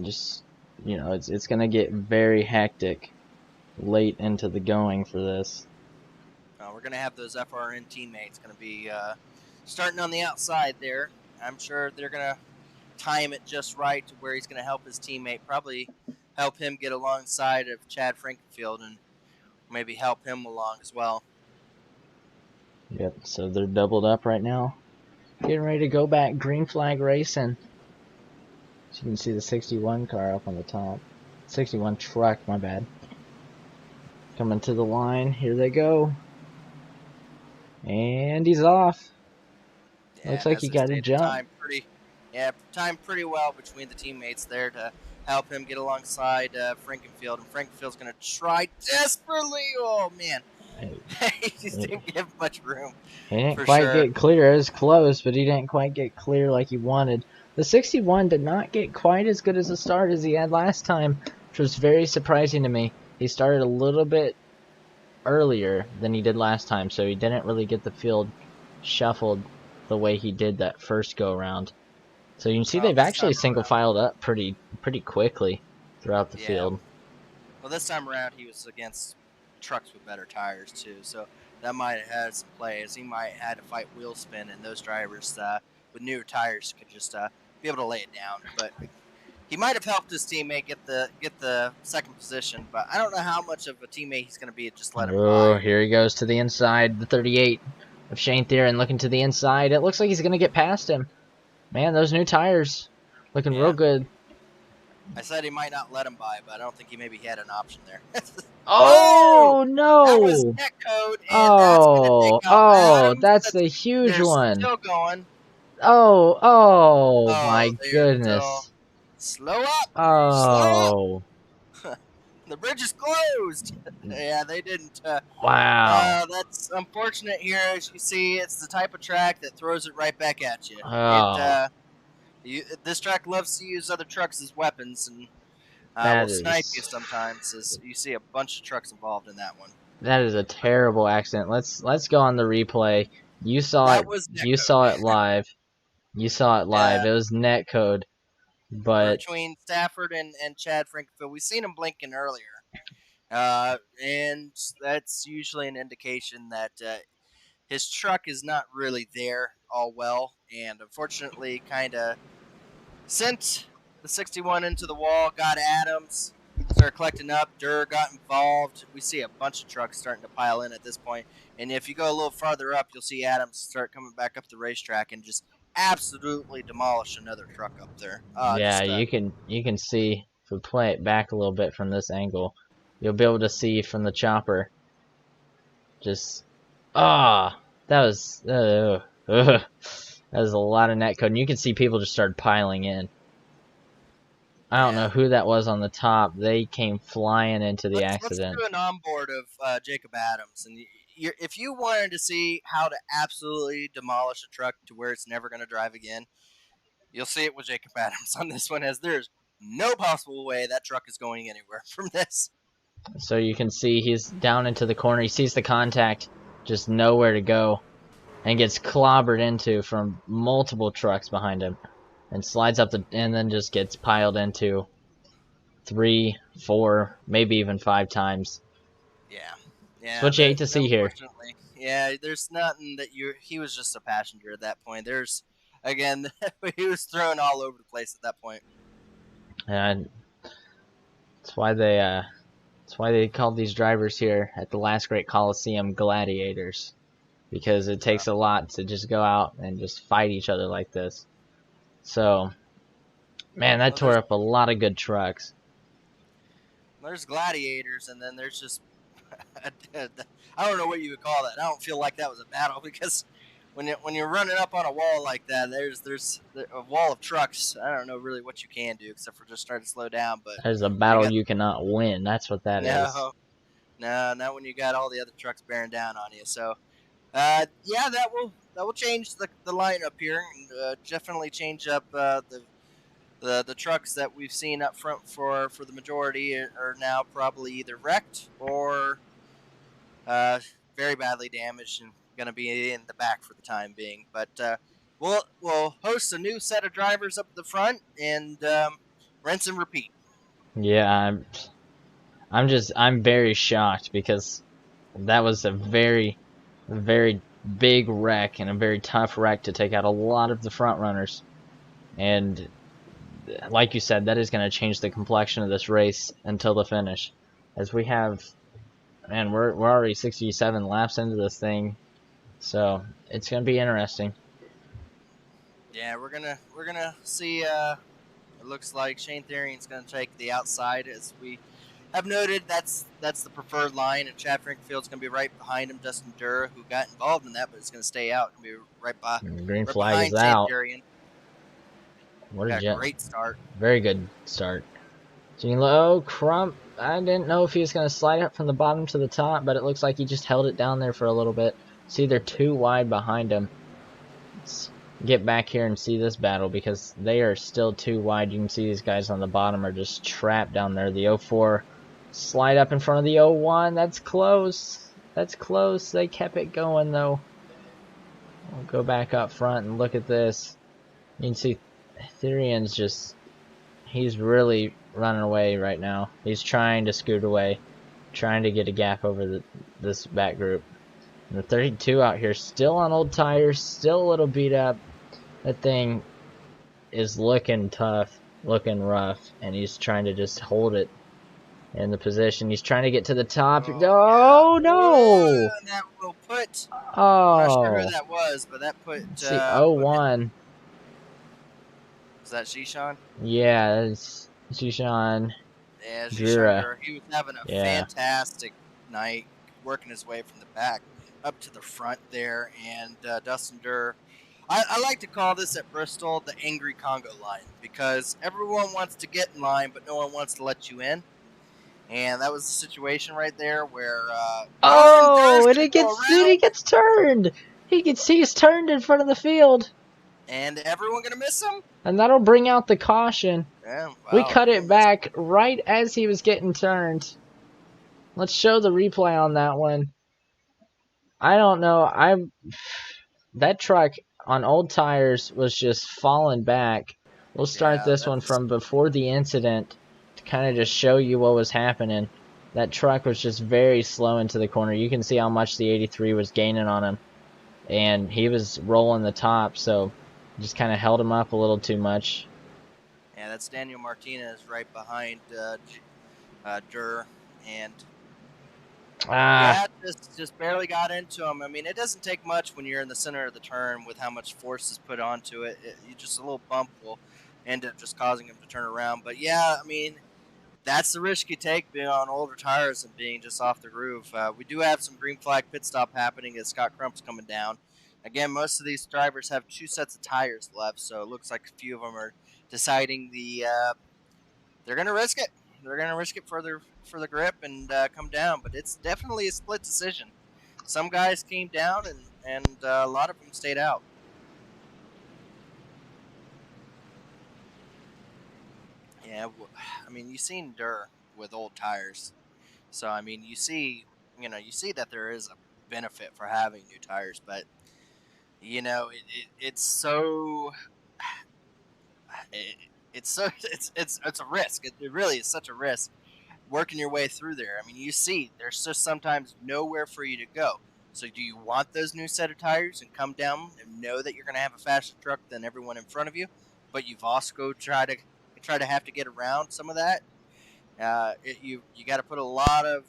just it's gonna get very hectic late into the going for this.
We're going to have those FRN teammates going to be starting on the outside there. I'm sure they're going to time it just right to where he's going to help his teammate, probably help him get alongside of Chad Frankenfield, and maybe help him along as well.
Yep, so they're doubled up right now, getting ready to go back green flag racing. So you can see the 61 car up on the top. 61 truck, my bad. Coming to the line, here they go. And he's off.
Yeah,
Looks like he got a jump.
Timed pretty well between the teammates there to help him get alongside Frankenfield. And Frankenfield's going to try desperately. Oh, man. He just didn't give much room.
He didn't quite get clear. It was close, but he didn't quite get clear like he wanted. The 61 did not get quite as good as a start as he had last time, which was very surprising to me. He started a little bit earlier than he did last time, so he didn't really get the field shuffled the way he did that first go around. So you can see they've actually single filed up pretty quickly throughout the field.
Well, this time around he was against trucks with better tires too, so that might have had some play, as he might have had to fight wheel spin, and those drivers with newer tires could just be able to lay it down. But he might have helped his teammate get the second position, but I don't know how much of a teammate he's going to be. Just let him by.
Here he goes to the inside, the 38 of Shane Theron looking to the inside. It looks like he's going to get past him. Man, those new tires looking real good.
I said he might not let him by, but I don't think he maybe had an option there.
Oh, no!
That was net code, and
that's the huge one.
Still going.
Oh, my goodness.
Slow up.
Oh.
Slow up. The bridge is closed. Yeah, they didn't.
Wow.
That's unfortunate here. As you see, it's the type of track that throws it right back at you.
Oh.
This track loves to use other trucks as weapons, and will snipe you sometimes, as you see a bunch of trucks involved in that one.
That is a terrible accident. Let's go on the replay. You saw
That
it.
was
You
netcode.
saw it live. You saw it live. It was netcode, but
between Stafford and Chad Frankenfield. We've seen him blinking earlier, and that's usually an indication that his truck is not really there all well, and unfortunately, kind of sent the 61 into the wall. Got Adams. Started collecting up. Durr got involved. We see a bunch of trucks starting to pile in at this point. And if you go a little farther up, you'll see Adams start coming back up the racetrack and just absolutely demolish another truck up there.
yeah, you can see if we play it back a little bit from this angle, you'll be able to see from the chopper. Just that was that was a lot of netcode. And you can see people just started piling in. I don't know who that was on the top. They came flying into the
Let's
accident.
do an onboard of Jacob Adams, and if you wanted to see how to absolutely demolish a truck to where it's never going to drive again, you'll see it with Jacob Adams on this one, as there's no possible way that truck is going anywhere from this.
So you can see he's down into the corner. He sees the contact, just nowhere to go, and gets clobbered into from multiple trucks behind him, and slides up and then just gets piled into 3, 4, maybe even 5 times.
Yeah.
That's what you hate to see here.
Unfortunately, yeah, there's nothing that he was just a passenger at that point. There's, again, he was thrown all over the place at that point.
And that's why they called these drivers here at the last great Coliseum gladiators, because it takes a lot to just go out and just fight each other like this. So, man, that tore up a lot of good trucks.
There's gladiators, and then there's just I don't know what you would call that. I don't feel like that was a battle, because when you're running up on a wall like that, there's a wall of trucks. I don't know really what you can do except for just start to slow down. But
there's a battle you cannot win. That's what that is.
No, not when you got all the other trucks bearing down on you. So, yeah, that will change the lineup here, and definitely change up the trucks that we've seen up front for the majority are now probably either wrecked or very badly damaged and going to be in the back for the time being. But we'll host a new set of drivers up at the front and rinse and repeat.
Yeah, I'm very shocked, because that was a very, very big wreck and a very tough wreck to take out a lot of the front runners. And like you said, that is going to change the complexion of this race until the finish, as we have, man, we're already 67 laps into this thing, so it's going to be interesting.
Yeah, we're gonna see. It looks like Shane Therian's going to take the outside, as we have noted. That's the preferred line, and Chad Frankfield's going to be right behind him. Dustin Durr, who got involved in that, but is going to stay out and be right
Green
right
flag
behind
is
Shane
out.
Therian.
What a
great start.
Very good start. Low Crump. I didn't know if he was going to slide up from the bottom to the top, but it looks like he just held it down there for a little bit. See, they're too wide behind him. Let's get back here and see this battle, because they are still too wide. You can see these guys on the bottom are just trapped down there. The 04 slide up in front of the 01. That's close. That's close. They kept it going, though. We'll go back up front and look at this. You can see Therian's just, he's really running away right now. He's trying to scoot away, trying to get a gap over this back group. And the 32 out here, still on old tires, still a little beat up. That thing is looking tough, looking rough, and he's trying to just hold it in the position. He's trying to get to the top. Oh, no!
That will put.
Oh.
I'm not sure who that was, but that put.
See, 01.
Is that Shishan?
Yeah, it's Shishan.
Yeah, Shishan. He was having a fantastic night, working his way from the back up to the front there, and Dustin Durr. I like to call this at Bristol the angry Congo line, because everyone wants to get in line, but no one wants to let you in. And that was the situation right there where.
And he gets turned. He's turned in front of the field.
And everyone gonna miss him?
And that'll bring out the caution.
Yeah, wow.
We cut it back right as he was getting turned. Let's show the replay on that one. I don't know. That truck on old tires was just falling back. We'll start
Yeah,
this one
that's
from before the incident to kind of just show you what was happening. That truck was just very slow into the corner. You can see how much the 83 was gaining on him. And he was rolling the top, so just kind of held him up a little too much.
yeah, that's Daniel Martinez right behind Durr, and yeah, just barely got into him. I mean, it doesn't take much when you're in the center of the turn with how much force is put onto it. You just a little bump will end up just causing him to turn around. But yeah, I mean, that's the risk you take being on older tires and being just off the groove. We do have some green flag pit stop happening as Scott Crump's coming down. Again, most of these drivers have 2 sets of tires left, so it looks like a few of them are deciding they're going to risk it. They're going to risk it for the grip and come down, but it's definitely a split decision. Some guys came down and a lot of them stayed out. Yeah, I mean, you've seen Durr with old tires. So I mean, you see that there is a benefit for having new tires, but it's so it, it's a risk. It really is such a risk working your way through there. I mean, you see, there's just sometimes nowhere for you to go. So do you want those new set of tires and come down and know that you're going to have a faster truck than everyone in front of you, but you've also try to have to get around some of that? You got to put a lot of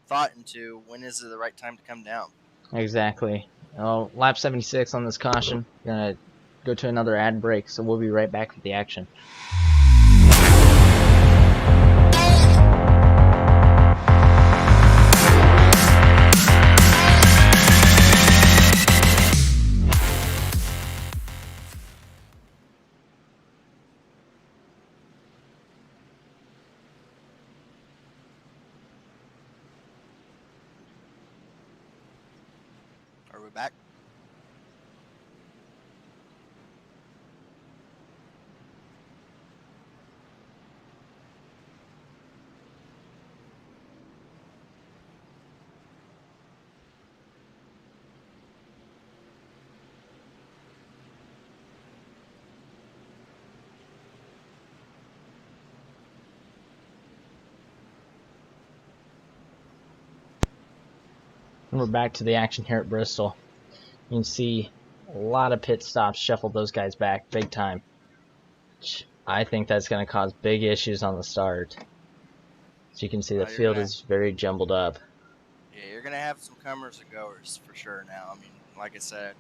thought into when is it the right time to come down.
Exactly. Oh, lap 76 on this caution. Gonna go to another ad break, so we'll be right back with the action.
Are we back?
And we're back to the action here at Bristol. You can see a lot of pit stops shuffled those guys back big time. I think that's going to cause big issues on the start. So you can see the field is very jumbled up.
Yeah, you're going to have some comers and goers for sure now. I mean, like I said,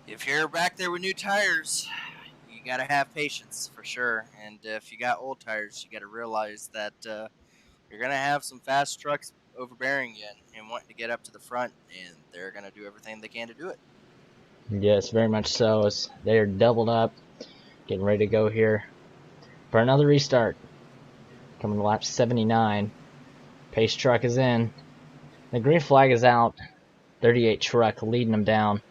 if you're back there with new tires, you got to have patience for sure. And if you got old tires, you got to realize that you're going to have some fast trucks overbearing you and wanting to get up to the front, and they're going to do everything they can to do it.
Yes, very much so. They're doubled up, getting ready to go here for another restart. Coming to lap 79. Pace truck is in. The green flag is out. 38 truck leading them down.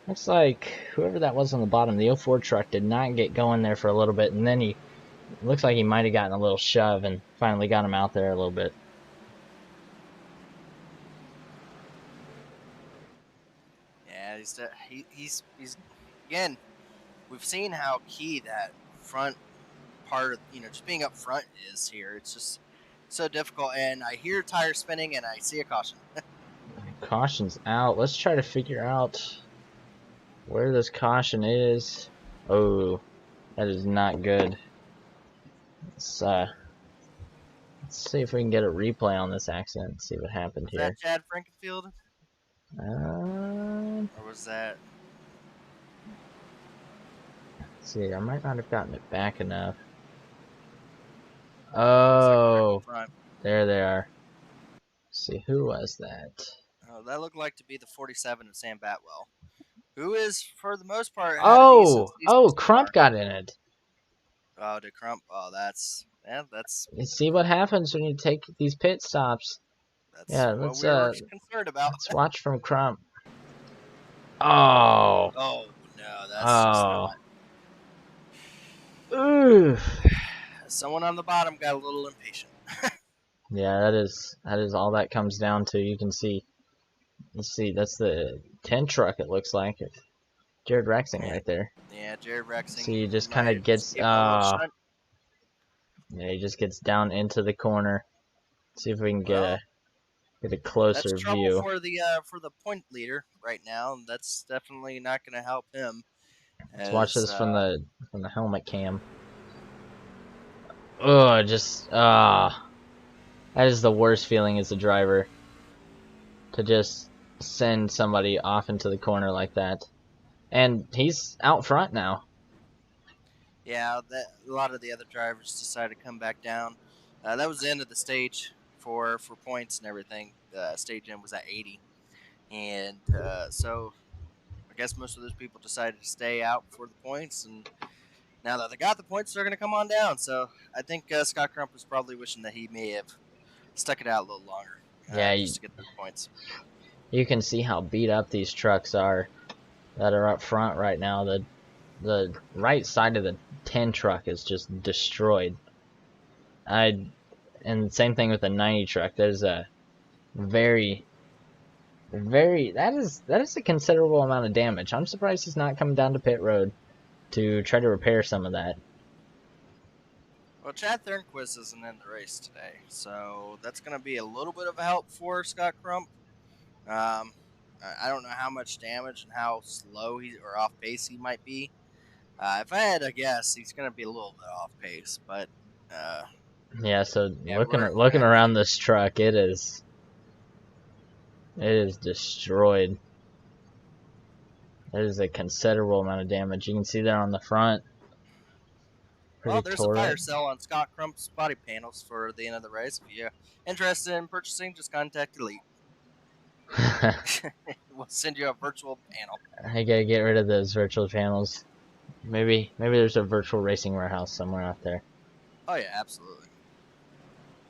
Looks like whoever that was on the bottom, the 04 truck, did not get going there for a little bit, and then he looks like he might have gotten a little shove and finally got him out there a little bit.
Yeah, he's again. We've seen how key that front part of just being up front is here. It's just so difficult, and I hear tire spinning and I see a caution.
Caution's out. Let's try to figure out where this caution is. Oh, that is not good. Let's see if we can get a replay on this accident and see what happened here.
Was that Chad Frankenfield? Or was that?
Let's see, I might not have gotten it back enough. Oh, there they are. Let's see, who was that?
Oh, that looked like to be the 47 of Sam Batwell, who is, for the most part,
Crump got in it.
Oh, did Crump? Oh, that's.
You see what happens when you take these pit stops.
That's what we were concerned about.
Let's watch from Crump. Oh.
Oh no, that's just not.
Ooh.
Someone on the bottom got a little impatient.
Yeah, that is all that comes down to. You can see, let's see, that's the 10 truck. It looks like Jared Rexing right there.
Yeah, Jared Rexing.
See, he just kind
Might
of gets
give him a little shunt.
yeah, he just gets down into the corner. See if we can
Well,
get a
that's
closer
trouble
view.
for the point leader right now. That's definitely not going to help him.
Let's watch
As
this from the helmet cam. Oh, just that is the worst feeling as a driver, to just send somebody off into the corner like that. And he's out front now.
yeah, a lot of the other drivers decided to come back down. That was the end of the stage for points and everything. Stage end was at 80, and so I guess most of those people decided to stay out for the points. And now that they got the points, they're going to come on down. So I think Scott Crump was probably wishing that he may have stuck it out a little longer,
Yeah,
just to get those points.
you can see how beat up these trucks are that are up front right now. The right side of the 10 truck is just destroyed. And same thing with the 90 truck. There's a very that is a considerable amount of damage. I'm surprised he's not coming down to pit road to try to repair some of that.
Well, Chad Thornquist isn't in the race today, so that's going to be a little bit of a help for Scott Crump. I don't know how much damage and how slow or off pace he might be. If I had to guess, he's going to be a little bit off pace, but
Yeah, so
yeah,
looking around this truck, it is destroyed. It is a considerable amount of damage. You can see there on the front.
Well,
Pretty
there's a
tore
fire
up.
sale on Scott Crump's body panels for the end of the race. If you're interested in purchasing, just contact Elite. We'll send you a virtual panel.
I gotta get rid of those virtual panels. Maybe there's a virtual racing warehouse somewhere out there.
Oh yeah, absolutely.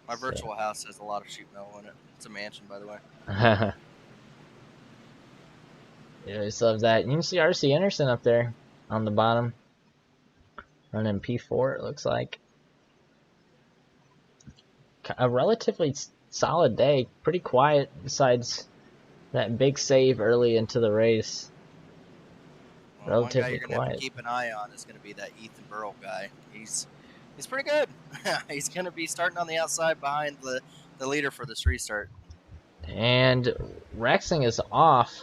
My
So.
virtual house has a lot of sheet metal in it. It's a mansion, by the way.
Yeah, I just love that. You can see RC Anderson up there on the bottom, running P4. It looks like a relatively solid day. Pretty quiet, besides that big save early into the race.
Well, one guy
Relatively
you're gonna have
quiet.
to keep an eye on is gonna be that Ethan Burrell guy. He's pretty good. He's gonna be starting on the outside behind the leader for this restart.
And Rexing is off.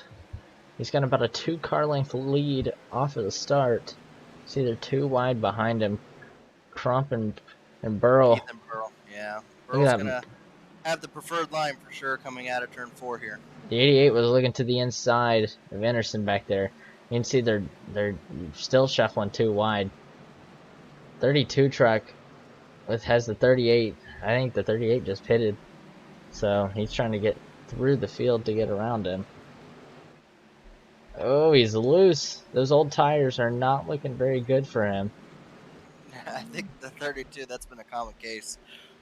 He's got about a 2-car length lead off of the start. See, they're 2 wide behind him. Crump and Burrell.
Ethan Burrell, yeah.
Look
Burrell's
at that.
gonna have the preferred line for sure coming out of turn 4 here.
The 88 was looking to the inside of Anderson back there. You can see they're still shuffling 2 wide. 32 truck has the 38. I think the 38 just pitted, so he's trying to get through the field to get around him. Oh, he's loose. Those old tires are not looking very good for him.
I think the 32, that's been a common case.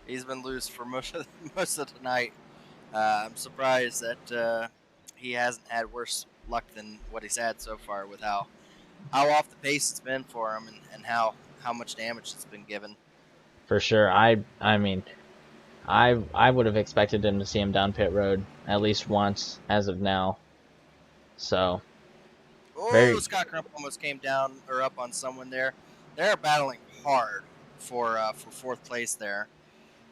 He's been loose for most of the night. I'm surprised that he hasn't had worse luck than what he's had so far with how off the pace it's been for him and how much damage it's been given.
For sure. I mean, I would have expected him to see him down pit road at least once as of now. So.
Scott Crump almost came down or up on someone there. They're battling hard for 4th place there.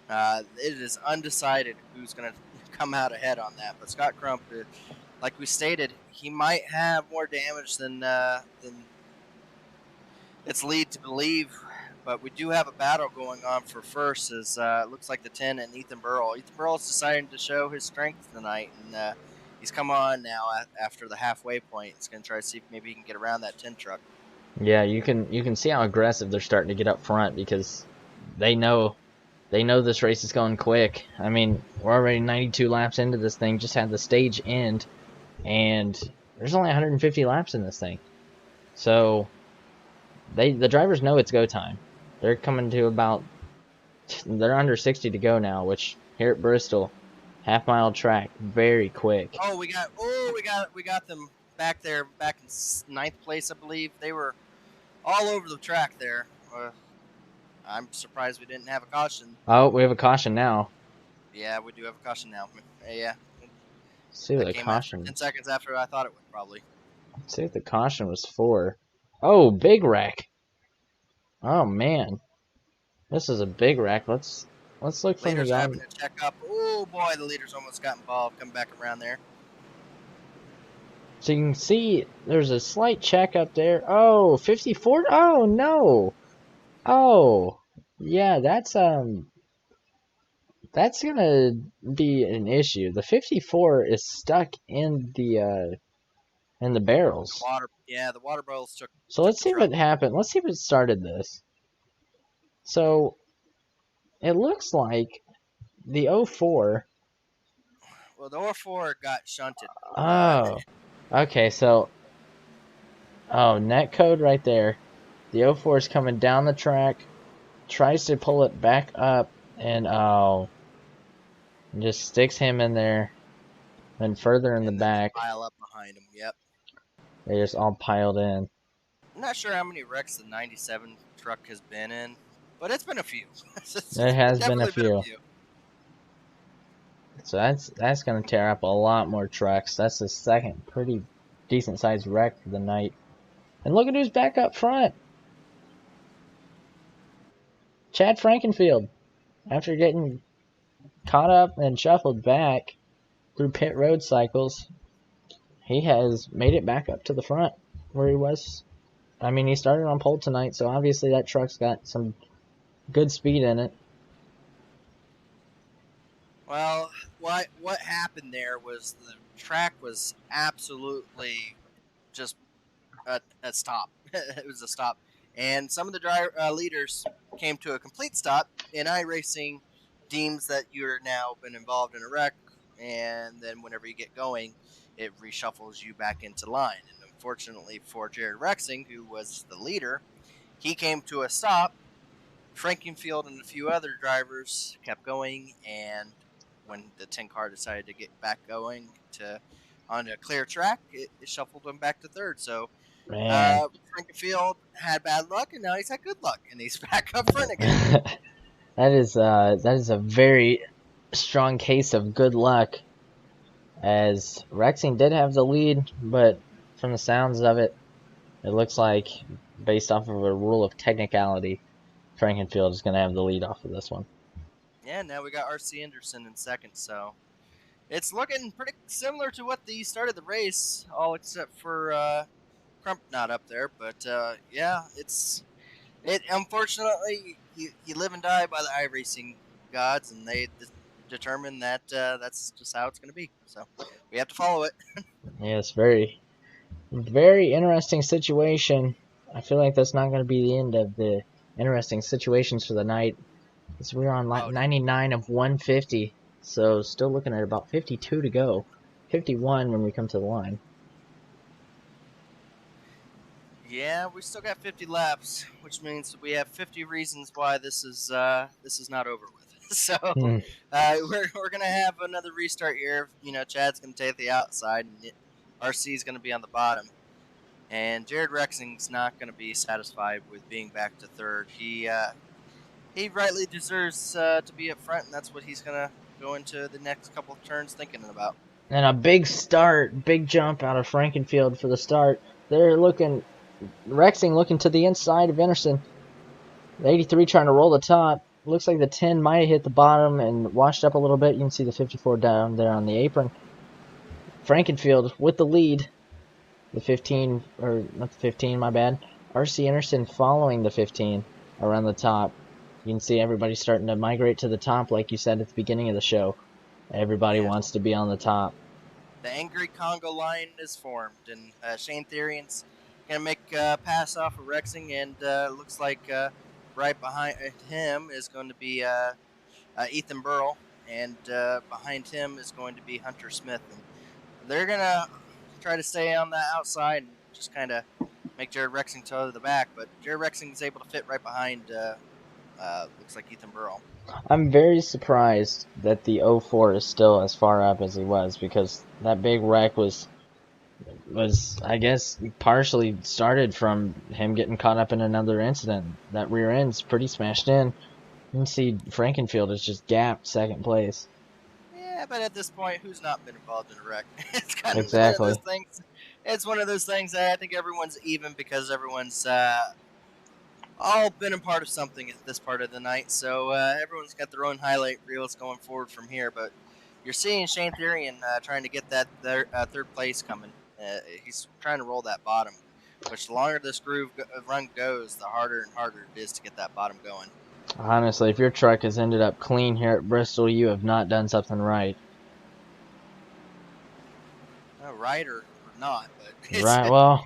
It is undecided who's going to come out ahead on that. But Scott Crump, like we stated, he might have more damage than it's lead to believe. But we do have a battle going on for first. As it looks like the 10 and Ethan Burrell. Ethan Burrell's deciding to show his strength tonight, and he's come on now after the halfway point. He's going to try to see if maybe he can get around that 10 truck.
Yeah, you can see how aggressive they're starting to get up front because they know this race is going quick. I mean, we're already 92 laps into this thing. Just had the stage end, and there's only 150 laps in this thing. So the drivers know it's go time. They're coming to they're under 60 to go now, which here at Bristol, half-mile track, very quick.
Oh, we got them back there, back in 9th place, I believe. They were all over the track there. I'm surprised we didn't have a caution.
Oh, we have a caution now.
Yeah, we do have a caution now. Yeah,
See what
that
the
came after
caution.
10 seconds after I thought it would probably.
See what the caution was for. Oh, big wreck. Oh man, this is a big wreck. Let's look from
Leaders
the
are
on.
having to check up. Oh boy, the leaders almost got involved. Come back around there.
So you can see there's a slight check up there. Oh, 54. Oh no. Oh, yeah. That's gonna be an issue. The 54 is stuck in the barrels.
The water barrels took
So
took
let's
the
see
truck.
what happened. Let's see what started this. So it looks like the 04.
Well, the O4 got shunted.
Oh, okay. So net code right there. The 04 is coming down the track, tries to pull it back up, and just sticks him in there. Then further in the
and then
back,
they pile up behind him. Yep.
they just all piled in.
I'm not sure how many wrecks the 97 truck has been in, but it's been a few.
There has been a
Definitely
few. So that's gonna tear up a lot more trucks. That's the second pretty decent sized wreck for the night. And look at who's back up front. Chad Frankenfield. After getting caught up and shuffled back through pit road cycles, he has made it back up to the front where he was. I mean, he started on pole tonight, so obviously that truck's got some good speed in it.
Well, what happened there was the track was absolutely just a stop. It was a stop, and some of the leaders came to a complete stop. And iRacing deems that you're now been involved in a wreck, and then whenever you get going, it reshuffles you back into line. And unfortunately for Jared Rexing, who was the leader, he came to a stop. Frankenfield and a few other drivers kept going, and when the 10 car decided to get back going on a clear track, it shuffled him back to third. So
Man.
Frankenfield had bad luck, and now he's had good luck, and he's back up front again.
That is a very strong case of good luck, as Rexing did have the lead, but from the sounds of it, it looks like, based off of a rule of technicality, Frankenfield is going to have the lead off of this one.
Yeah, now we got R.C. Anderson in second, so it's looking pretty similar to what they started the race, all except for Crump not up there. But yeah, it. Unfortunately, you live and die by the iRacing gods, and they determine that that's just how it's going to be. So we have to follow it.
Yes, very, very interesting situation. I feel like that's not going to be the end of the interesting situations for the night. So we're on 99 of 150, so still looking at about 52 to go. 51 when we come to the line.
Yeah, we still got 50 laps, which means we have 50 reasons why this is not over with. So we're gonna have another restart here. You know, Chad's gonna take the outside, and RC is gonna be on the bottom. And Jared Rexing's not gonna be satisfied with being back to third. He rightly deserves to be up front, and that's what he's gonna go into the next couple of turns thinking about.
And a big start, big jump out of Frankenfield for the start. They're looking. Rexing looking to the inside of Anderson. The 83 trying to roll the top. Looks like the 10 might have hit the bottom and washed up a little bit. You can see the 54 down there on the apron. Frankenfield with the lead. The 15, or not the 15, my bad. R.C. Anderson following the 15 around the top. You can see everybody starting to migrate to the top, like you said at the beginning of the show. Everybody wants to be on the top.
The angry Congo line is formed, and Shane Therian's gonna make a pass off of Rexing, and looks like right behind him is going to be Ethan Burrell, and behind him is going to be Hunter Smith. And they're gonna try to stay on the outside and just kind of make Jared Rexing toe to the back, but Jared Rexing is able to fit right behind looks like Ethan Burrell.
I'm very surprised that the 04 is still as far up as he was, because that big wreck was I guess partially started from him getting caught up in another incident. That rear end's pretty smashed in. You can see Frankenfield is just gapped second place.
Yeah, but at this point, who's not been involved in a wreck? It's kind of one of those
Exactly.
things. It's one of those things that I think everyone's even because everyone's all been a part of something at this part of the night. So everyone's got their own highlight reels going forward from here. But you're seeing Shane Therian trying to get that third place coming. He's trying to roll that bottom, which the longer this run goes, the harder and harder it is to get that bottom going.
Honestly, if your truck has ended up clean here at Bristol, you have not done something right.
Right or not, but it's
Right, well,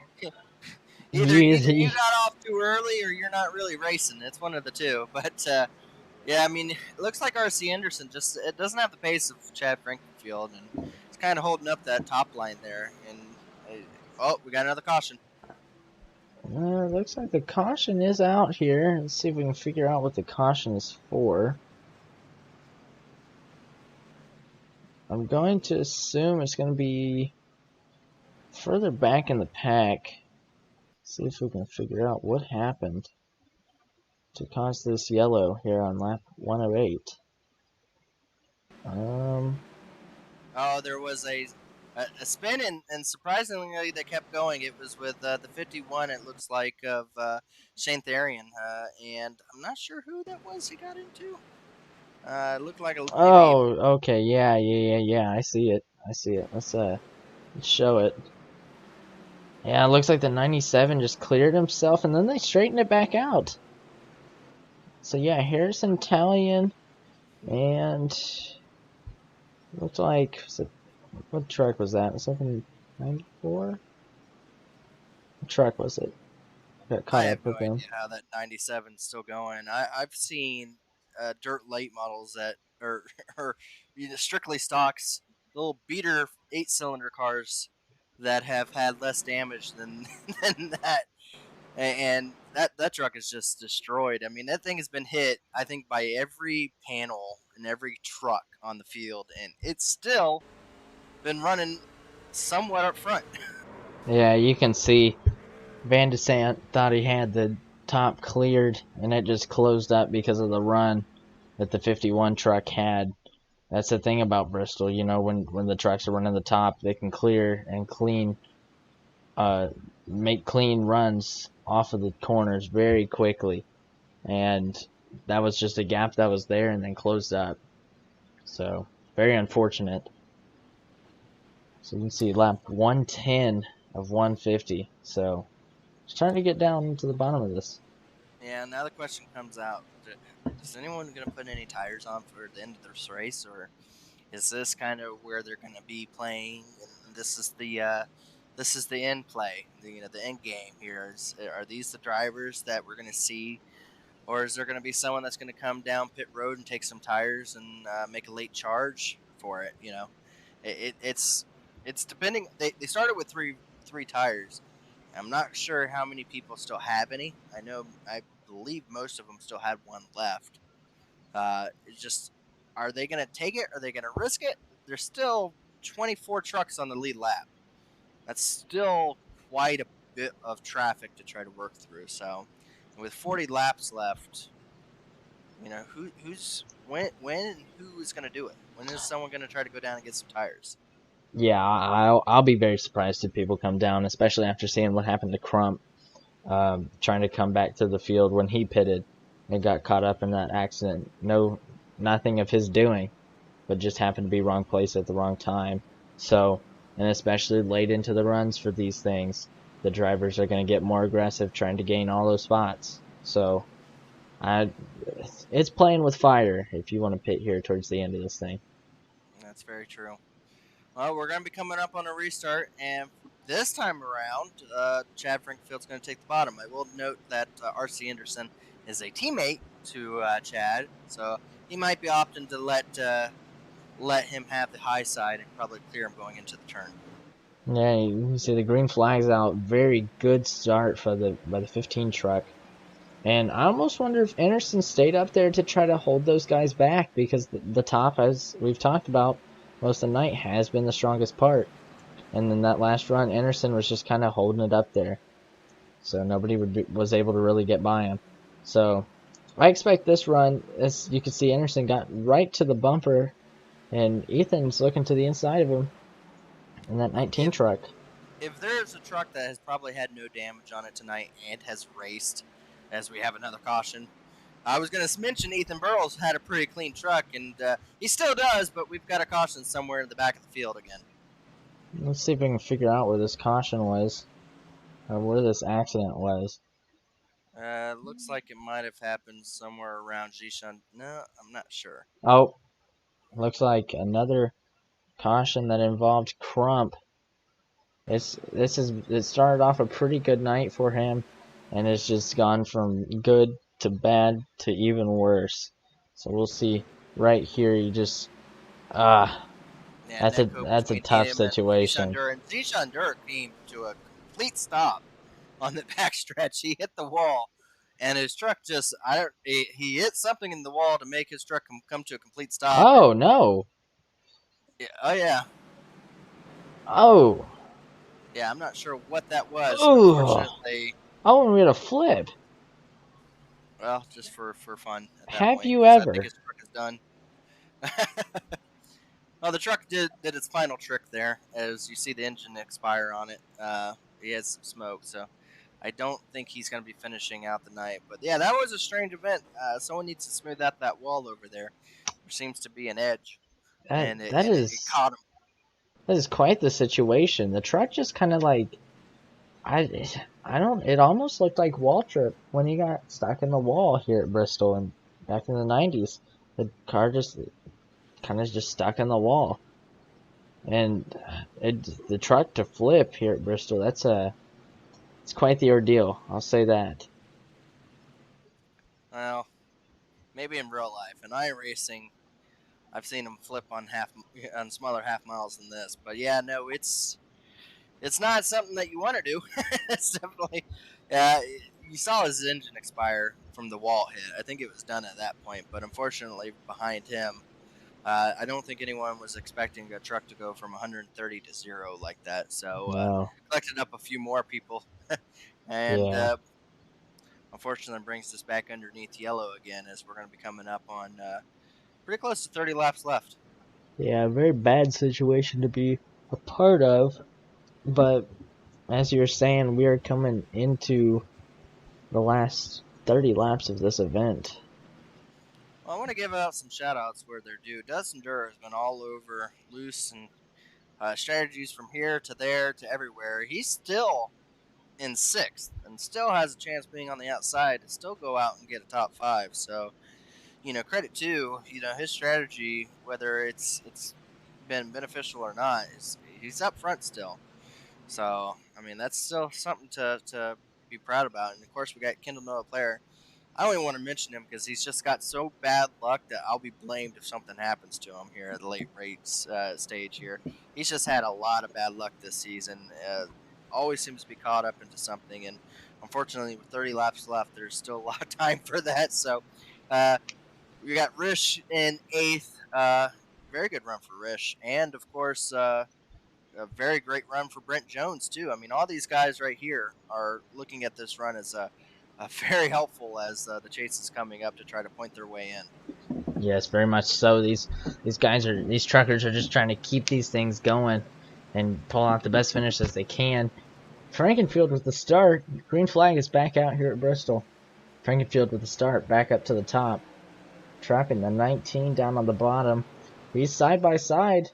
either
you
you got off too early or you're not really racing. It's one of the two. But yeah, I mean, it looks like RC Anderson just it doesn't have the pace of Chad Frankenfield, and it's kind of holding up that top line there. And oh, we got another caution.
looks like the caution is out here. Let's see if we can figure out what the caution is for. I'm going to assume it's going to be further back in the pack. See if we can figure out what happened to cause this yellow here on lap 108.
Oh, there was a spin, and surprisingly, they kept going. It was with the 51, it looks like, of Shane Therian, and I'm not sure who that was he got into. It looked like maybe.
Oh, okay, yeah. I see it. Let's show it. Yeah, it looks like the 97 just cleared himself, and then they straightened it back out. So yeah, Harrison Talion, and looked like, what truck was that? Was that the 94? What truck was it? Got caught
I have
up
no
with them.
idea how that 97 is still going. I've seen dirt late models that are strictly stocks, little beater 8-cylinder cars that have had less damage than than that, and that truck is just destroyed. I mean, that thing has been hit, I think, by every panel and every truck on the field, and it's still been running somewhat up front.
Yeah, you can see Van de Sant thought he had the top cleared, and it just closed up because of the run that the 51 truck had. That's the thing about Bristol, you know, when the trucks are running the top, they can clear and make clean runs off of the corners very quickly. And that was just a gap that was there and then closed up. So, very unfortunate. So you can see lap 110 of 150. So, just trying to get down to the bottom of this.
Yeah, now the question comes out: is anyone going to put any tires on for the end of this race, or is this kind of where they're going to be playing? And this is the end play, the end game here. Are these the drivers that we're going to see, or is there going to be someone that's going to come down pit road and take some tires and make a late charge for it? It's depending. They started with three tires. I'm not sure how many people still have any. I believe most of them still had one left. It's just, are they going to take it? Are they going to risk it? There's still 24 trucks on the lead lap. That's still quite a bit of traffic to try to work through. So, with 40 laps left, when and who is going to do it? When is someone going to try to go down and get some tires?
Yeah, I'll be very surprised if people come down, especially after seeing what happened to Crump trying to come back to the field when he pitted and got caught up in that accident. Nothing of his doing, but just happened to be wrong place at the wrong time. So, and especially late into the runs for these things, the drivers are going to get more aggressive trying to gain all those spots. So, it's playing with fire if you want to pit here towards the end of this thing.
That's very true. Well, we're going to be coming up on a restart, and this time around, Chad Frankfield's going to take the bottom. I will note that RC Anderson is a teammate to Chad, so he might be opting to let him have the high side and probably clear him going into the turn.
Yeah, you see the green flag's out. Very good start by the 15 truck. And I almost wonder if Anderson stayed up there to try to hold those guys back, because the top, as we've talked about most of the night, has been the strongest part. And then that last run, Anderson was just kind of holding it up there. So nobody was able to really get by him. So I expect this run, as you can see, Anderson got right to the bumper and Ethan's looking to the inside of him in that 19 truck.
If there's a truck that has probably had no damage on it tonight and has raced, as we have another caution, I was going to mention Ethan Burrows had a pretty clean truck, and he still does, but we've got a caution somewhere in the back of the field again.
Let's see if I can figure out where this caution was, or where this accident was.
Looks like it might have happened somewhere around Jishan. No, I'm not sure.
Oh, looks like another caution that involved Crump. It started off a pretty good night for him, and it's just gone from good to bad to even worse. So we'll see. Right here, you just that's a tough situation.
Zishan Dur came to a complete stop on the backstretch. He hit the wall, and his truck just he hit something in the wall to make his truck come to a complete stop.
Oh no!
Yeah, oh yeah.
Oh.
Yeah, I'm not sure what that was.
Ooh.
Unfortunately.
Oh, we had a flip.
Well, just for fun. At that
Have
point,
you ever?
I think his truck is done. Well, the truck did its final trick there, as you see the engine expire on it. He has some smoke, so I don't think he's going to be finishing out the night. But yeah, that was a strange event. Someone needs to smooth out that wall over there. There seems to be an edge, and it caught him.
That is quite the situation. The truck just kind of like, I don't. It almost looked like Waltrip when he got stuck in the wall here at Bristol and back in the 90s. The car just kind of just stuck in the wall, and the truck to flip here at Bristol. It's quite the ordeal. I'll say that.
Well, maybe in real life. In iRacing, I've seen him flip on smaller half miles than this. But yeah, no, it's not something that you want to do. It's definitely, you saw his engine expire from the wall hit. I think it was done at that point. But unfortunately, behind him, I don't think anyone was expecting a truck to go from 130 to 0 like that. So collected up a few more people, and unfortunately brings us back underneath yellow again, as we're going to be coming up on pretty close to 30 laps left.
Yeah, a very bad situation to be a part of. But as you're saying, we are coming into the last 30 laps of this event.
Well, I want to give out some shout-outs where they're due. Dustin Durr has been all over, loose, and strategies from here to there to everywhere. He's still in 6th and still has a chance being on the outside to still go out and get a top 5. So, credit to, his strategy, whether it's been beneficial or not, he's up front still. So, I mean, that's still something to be proud about. And, of course, we got Kendall Noah Player. I don't even want to mention him because he's just got so bad luck that I'll be blamed if something happens to him here at the late race stage here. He's just had a lot of bad luck this season. Always seems to be caught up into something. And, unfortunately, with 30 laps left, there's still a lot of time for that. So, we got Rish in 8th. Very good run for Rish. And, of course, a very great run for Brent Jones, too. I mean, all these guys right here are looking at this run as very helpful as the chase is coming up to try to point their way in.
Yes, very much so. These truckers are just trying to keep these things going and pull out the best finishes they can. Frankenfield with the start. Green flag is back out here at Bristol. Frankenfield with the start, back up to the top. Trapping the 19 down on the bottom. He's side by side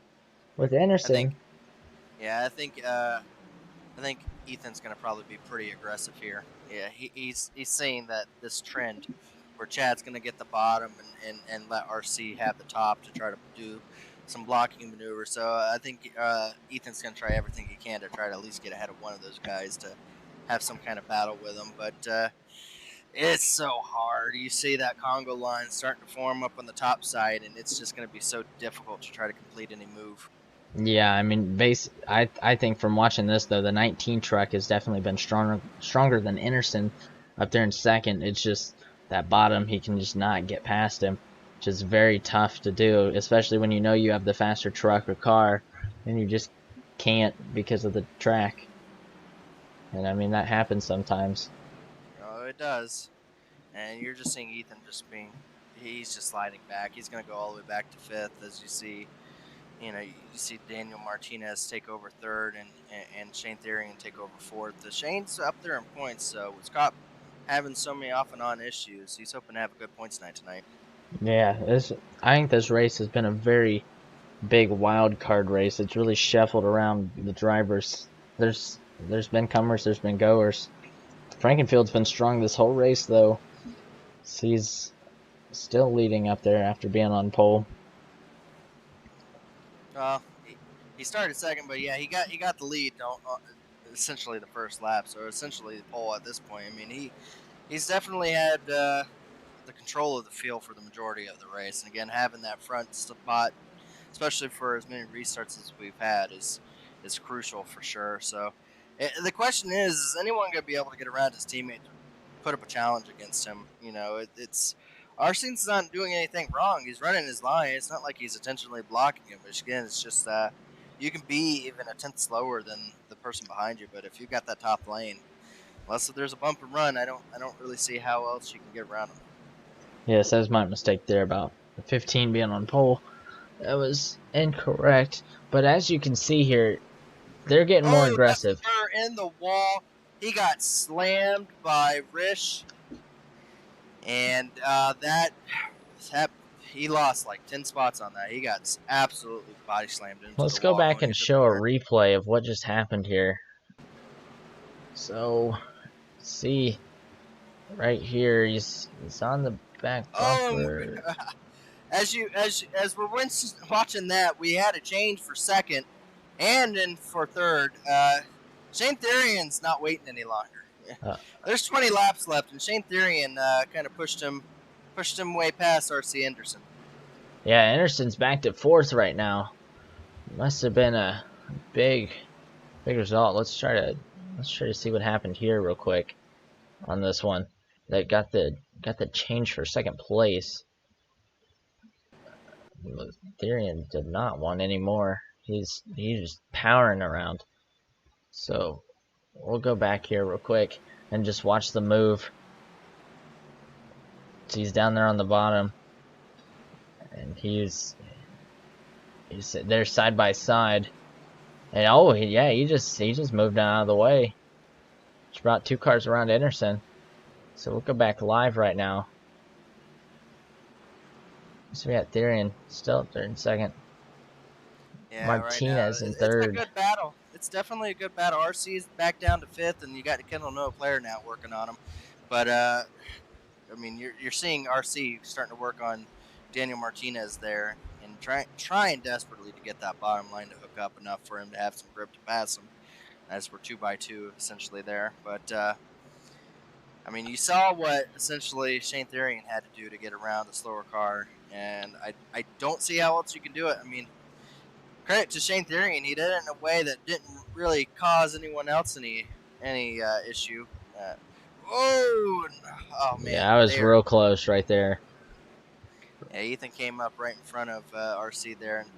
with Anderson.
I think Ethan's going to probably be pretty aggressive here. Yeah, he's seeing that this trend where Chad's going to get the bottom and let RC have the top to try to do some blocking maneuver. So I think Ethan's going to try everything he can to try to at least get ahead of one of those guys to have some kind of battle with him. But it's so hard. You see that Congo line starting to form up on the top side, and it's just going to be so difficult to try to complete any move.
Yeah, I mean, I think from watching this, though, the 19 truck has definitely been stronger than Anderson up there in 2nd. It's just that bottom, he can just not get past him, which is very tough to do, especially when you know you have the faster truck or car, and you just can't because of the track. And, I mean, that happens sometimes.
Oh, it does. And you're just seeing Ethan he's just sliding back. He's going to go all the way back to 5th, as you see. you know, you see Daniel Martinez take over third and Shane Therian take over fourth. The Shane's up there in points, so with Scott having so many off and on issues, he's hoping to have a good points night tonight.
Yeah, I think this race has been a very big wild card race. It's really shuffled around the drivers. There's been comers, there's been goers. Frankenfield's been strong this whole race though. He's still leading up there after being on pole.
He started second, but yeah, he got the lead. Essentially the first lap, so essentially the pole at this point. I mean, he's definitely had the control of the field for the majority of the race, and again, having that front spot, especially for as many restarts as we've had, is crucial for sure. So the question is anyone going to be able to get around his teammate to put up a challenge against him? You know, it's Arsene's not doing anything wrong. He's running his line. It's not like he's intentionally blocking him. Which again, it's just you can be even a tenth slower than the person behind you, but if you've got that top lane, unless there's a bump and run, I don't really see how else you can get around him.
Yes, that was my mistake there about the 15 being on pole. That was incorrect. But as you can see here, they're getting more aggressive.
In the wall, he got slammed by Rish, and that he lost like 10 spots on that. He got absolutely body slammed into
Let's
the
go
wall
back and show a replay of what just happened here. So, see, right here, he's on the back bumper.
As we're watching that, we had a change for second and then for third. Shane Therian's not waiting any longer. There's 20 laps left, and Shane Therian kind of pushed him way past RC Anderson.
Yeah, Anderson's back to fourth right now. Must have been a big result. Let's try to see what happened here real quick on this one. That got the change for second place. Therian did not want any more. He's just powering around. So we'll go back here real quick and just watch the move. So he's down there on the bottom, and he's there side by side. And oh yeah, he just moved out of the way. Just brought 2 cars around Anderson. So we'll go back live right now. So we got Therian still up there in second.
Yeah,
Martinez
right
in third.
It's a good battle. It's definitely a good battle. RC's back down to fifth, and you got Kendall No Player now working on him. But I mean, you're seeing RC starting to work on Daniel Martinez there, and trying desperately to get that bottom line to hook up enough for him to have some grip to pass him. As we're 2x2 essentially there, but I mean, you saw what essentially Shane Therian had to do to get around the slower car, and I don't see how else you can do it. I mean, credit to Shane Therian, he did it in a way that didn't really cause anyone else any issue. Oh man!
Yeah, I was real close right there.
Yeah, Ethan came up right in front of RC there, and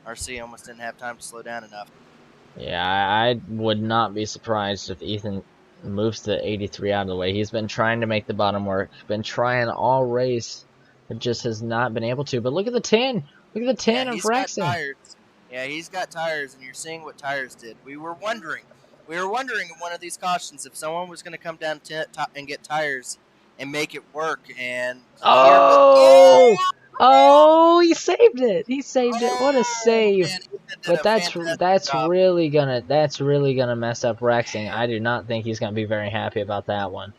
RC almost didn't have time to slow down enough.
Yeah, I would not be surprised if Ethan moves the 83 out of the way. He's been trying to make the bottom work. Been trying all race. It just has not been able to. But look at the 10. Look at the 10 of Rexing.
Yeah, he's got tires, and you're seeing what tires did. We were wondering in one of these cautions if someone was going to come down and get tires and make it work. And
he saved it. He saved it. What a save! Man, but that's really gonna mess up Rexing. I do not think he's gonna be very happy about that one.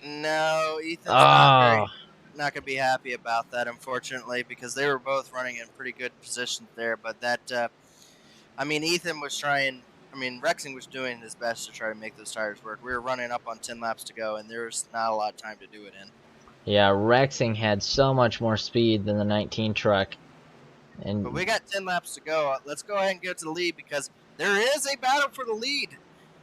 No, Ethan's not gonna be happy about that, unfortunately, because they were both running in pretty good positions there. But that, I mean, Ethan was trying. I mean, Rexing was doing his best to try to make those tires work. We were running up on 10 laps to go, and there was not a lot of time to do it in.
Yeah, Rexing had so much more speed than the 19 truck.
But we got 10 laps to go. Let's go ahead and go to the lead because there is a battle for the lead.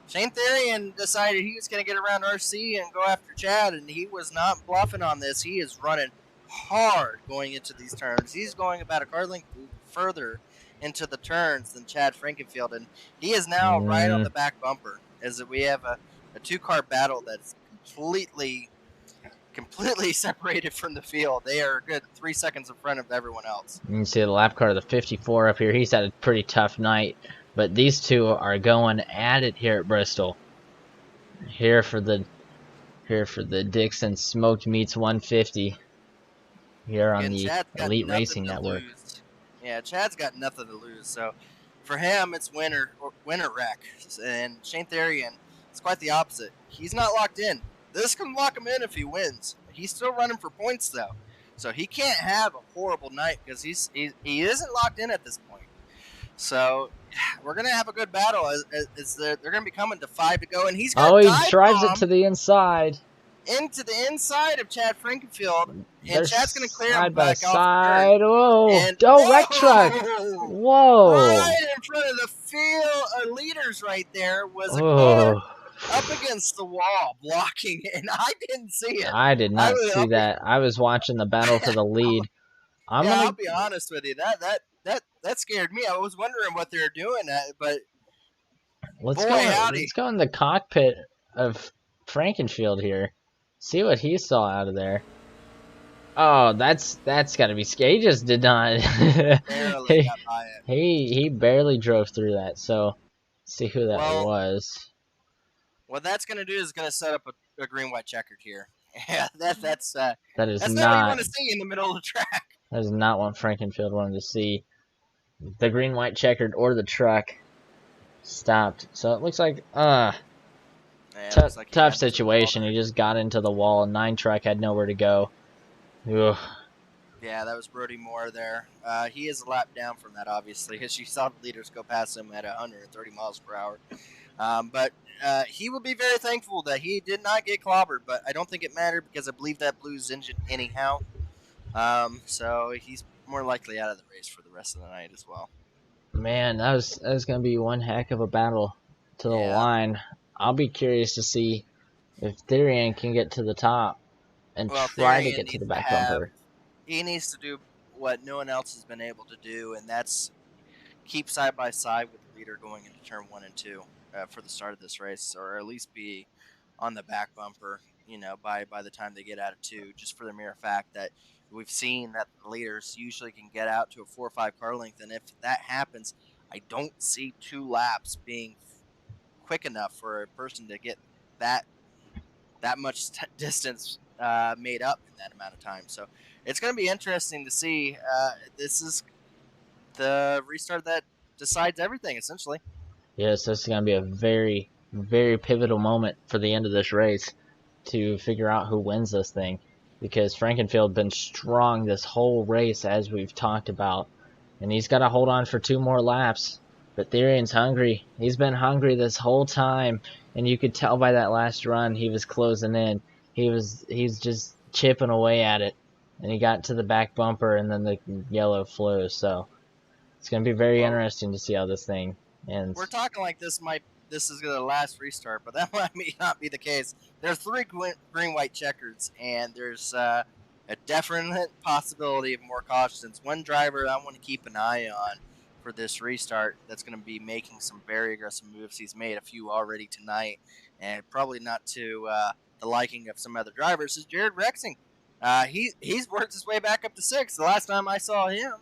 Shane Therian decided he was going to get around RC and go after Chad, and he was not bluffing on this. He is running hard going into these turns. He's going about a car length further into the turns than Chad Frankenfield, and he is now right on the back bumper. As we have a 2-car battle that's completely completely separated from the field. They are a good 3 seconds in front of everyone else.
You can see the lap car of the 54 up here. He's had a pretty tough night, but these two are going at it here at Bristol. Here for the Dixon Smoked Meats 150 here on
Again,
the
Chad's got
Elite
nothing
Racing
to
Network.
lose. Yeah, Chad's got nothing to lose. So for him, it's winner wreck. And Shane Therian, it's quite the opposite. He's not locked in. This can lock him in if he wins. He's still running for points though, so he can't have a horrible night because he isn't locked in at this point. So we're gonna have a good battle as they're gonna be coming to 5 to go, and he's got
He
dive
drives
bomb
it to the inside.
into the inside of Chad Frankenfield, and
They're
Chad's gonna clear
side
him
by
back
side. Whoa!
and
Wreck truck! Whoa!
Right in front of the field of leaders, right there was a car up against the wall blocking it, and I didn't see it.
I did not see that. I was watching the battle for the lead.
I'll be honest with you. That scared me. I was wondering what they were doing, but
let's go in the cockpit of Frankenfield here. See what he saw out of there. Oh, that's got to be scary. He just did not.
Barely got by it.
He barely drove through that. So, see who that was.
What that's going to do is going to set up a green-white checkered here. Yeah, that's
not what you
want to see in the middle of the track.
That is not what Frankenfield wanted to see. The green-white checkered or the truck stopped. So it looks like tough situation. He just got into the wall. 9 truck had nowhere to go. Ugh.
Yeah, that was Brody Moore there. He is a lap down from that, obviously, as you saw the leaders go past him at 130 miles per hour. But he will be very thankful that he did not get clobbered, but I don't think it mattered because I believe that Blue's engine anyhow. So he's more likely out of the race for the rest of the night as well.
Man, that was going to be one heck of a battle to the line. I'll be curious to see if Therian can get to the top and try to get to the back bumper.
He needs to do what no one else has been able to do, and that's keep side by side with the leader going into turn 1 and 2 for the start of this race, or at least be on the back bumper, by the time they get out of 2, just for the mere fact that we've seen that the leaders usually can get out to a 4 or 5 car length, and if that happens, I don't see 2 laps being quick enough for a person to get that much distance made up in that amount of time. So it's going to be interesting to see. This is the restart that decides everything, essentially.
Yes, this is going to be a very, very pivotal moment for the end of this race to figure out who wins this thing, because Frankenfield been strong this whole race, as we've talked about, and he's got to hold on for 2 more laps. But Therian's hungry. He's been hungry this whole time, and you could tell by that last run he was closing in. He's just chipping away at it, and he got to the back bumper, and then the yellow flew. So it's going to be very interesting to see how this thing ends.
We're talking like this is going to last restart, but that might not be the case. There's 3 green-white checkers, and there's a definite possibility of more cautions. One driver I want to keep an eye on for this restart that's going to be making some very aggressive moves. He's made a few already tonight, and probably not to the liking of some other drivers, is Jared Rexing. He's worked his way back up to 6. The last time I saw him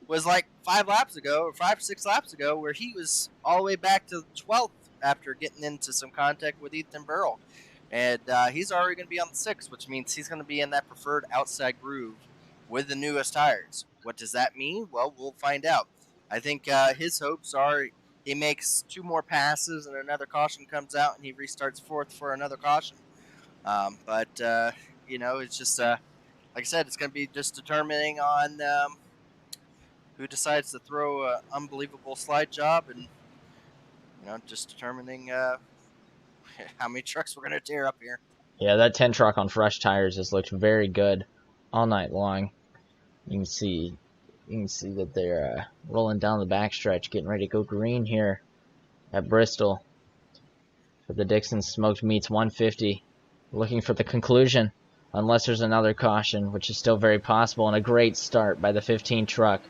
was like 5 or 6 laps ago, where he was all the way back to 12th after getting into some contact with Ethan Burrell. And he's already going to be on the 6, which means he's going to be in that preferred outside groove with the newest tires. What does that mean? Well, we'll find out. I think his hopes are he makes 2 more passes and another caution comes out and he restarts 4th for another caution. But it's just, like I said, it's going to be just determining on who decides to throw an unbelievable slide job and, just determining how many trucks we're going to tear up here.
Yeah, that 10 truck on fresh tires has looked very good all night long. You can see that they're rolling down the backstretch, getting ready to go green here at Bristol for the Dixon Smoked Meats 150. Looking for the conclusion, unless there's another caution, which is still very possible, and a great start by the 15 truck.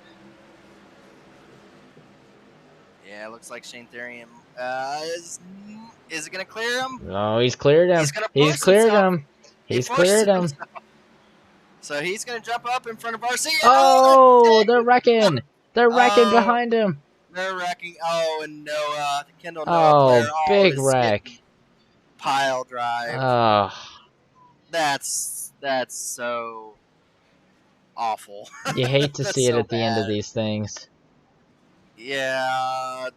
Yeah, it looks like Shane Therian is it going to clear him?
Oh, he's cleared him. He's cleared him.
He
He's
forced
cleared
it
him.
himself. So he's going to jump up in front of RC.
Oh, they're wrecking. They're wrecking
Oh,
behind him.
they're wrecking. Oh, and Noah, the Kendall Noah
Oh,
player, oh,
big
is
wreck.
getting pile drive.
Oh,
That's so awful.
you hate to
That's
see it
so
at the end of
bad.
these things.
Yeah,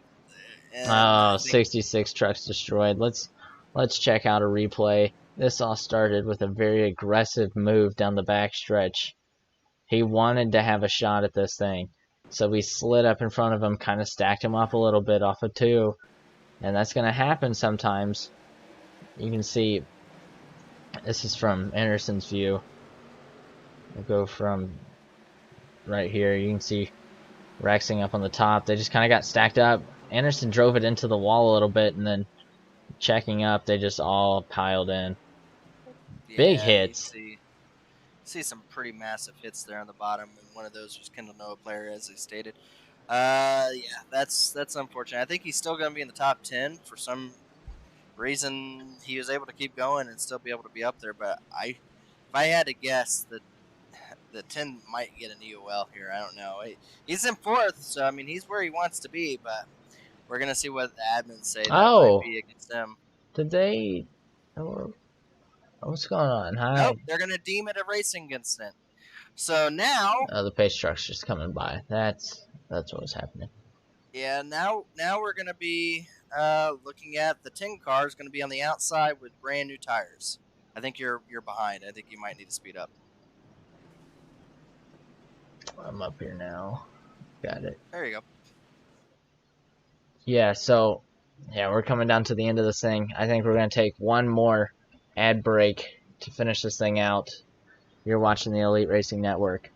and I
Oh,
think
66 trucks destroyed. Let's check out a replay. This all started with a very aggressive move down the backstretch. He wanted to have a shot at this thing. So we slid up in front of him, kind of stacked him up a little bit off of 2. And that's going to happen sometimes. You can see, this is from Anderson's view. We'll go from right here. You can see Rexing up on the top. They just kind of got stacked up. Anderson drove it into the wall a little bit, and then checking up, they just all piled in. Big
yeah, you
hits.
see some pretty massive hits there on the bottom, and one of those was Kendall Noah player, as he stated. Yeah, that's unfortunate. I think he's still going to be in the top 10 for some reason. He was able to keep going and still be able to be up there. But if I had to guess, the 10 might get an EOL here. I don't know. He's in 4th, so I mean he's where he wants to be. But we're gonna see what the admins say that might be against him.
Did they? What's going on? Hi.
Nope, they're gonna deem it a racing incident. So now,
the pace truck's just coming by. That's what was happening.
yeah, now we're gonna be looking at the 10 car is gonna be on the outside with brand new tires. I think you're behind. I think you might need to speed up.
I'm up here now. Got it.
There you go.
Yeah, so yeah, we're coming down to the end of this thing. I think we're gonna take one more ad break to finish this thing out. You're watching the Elite Racing Network.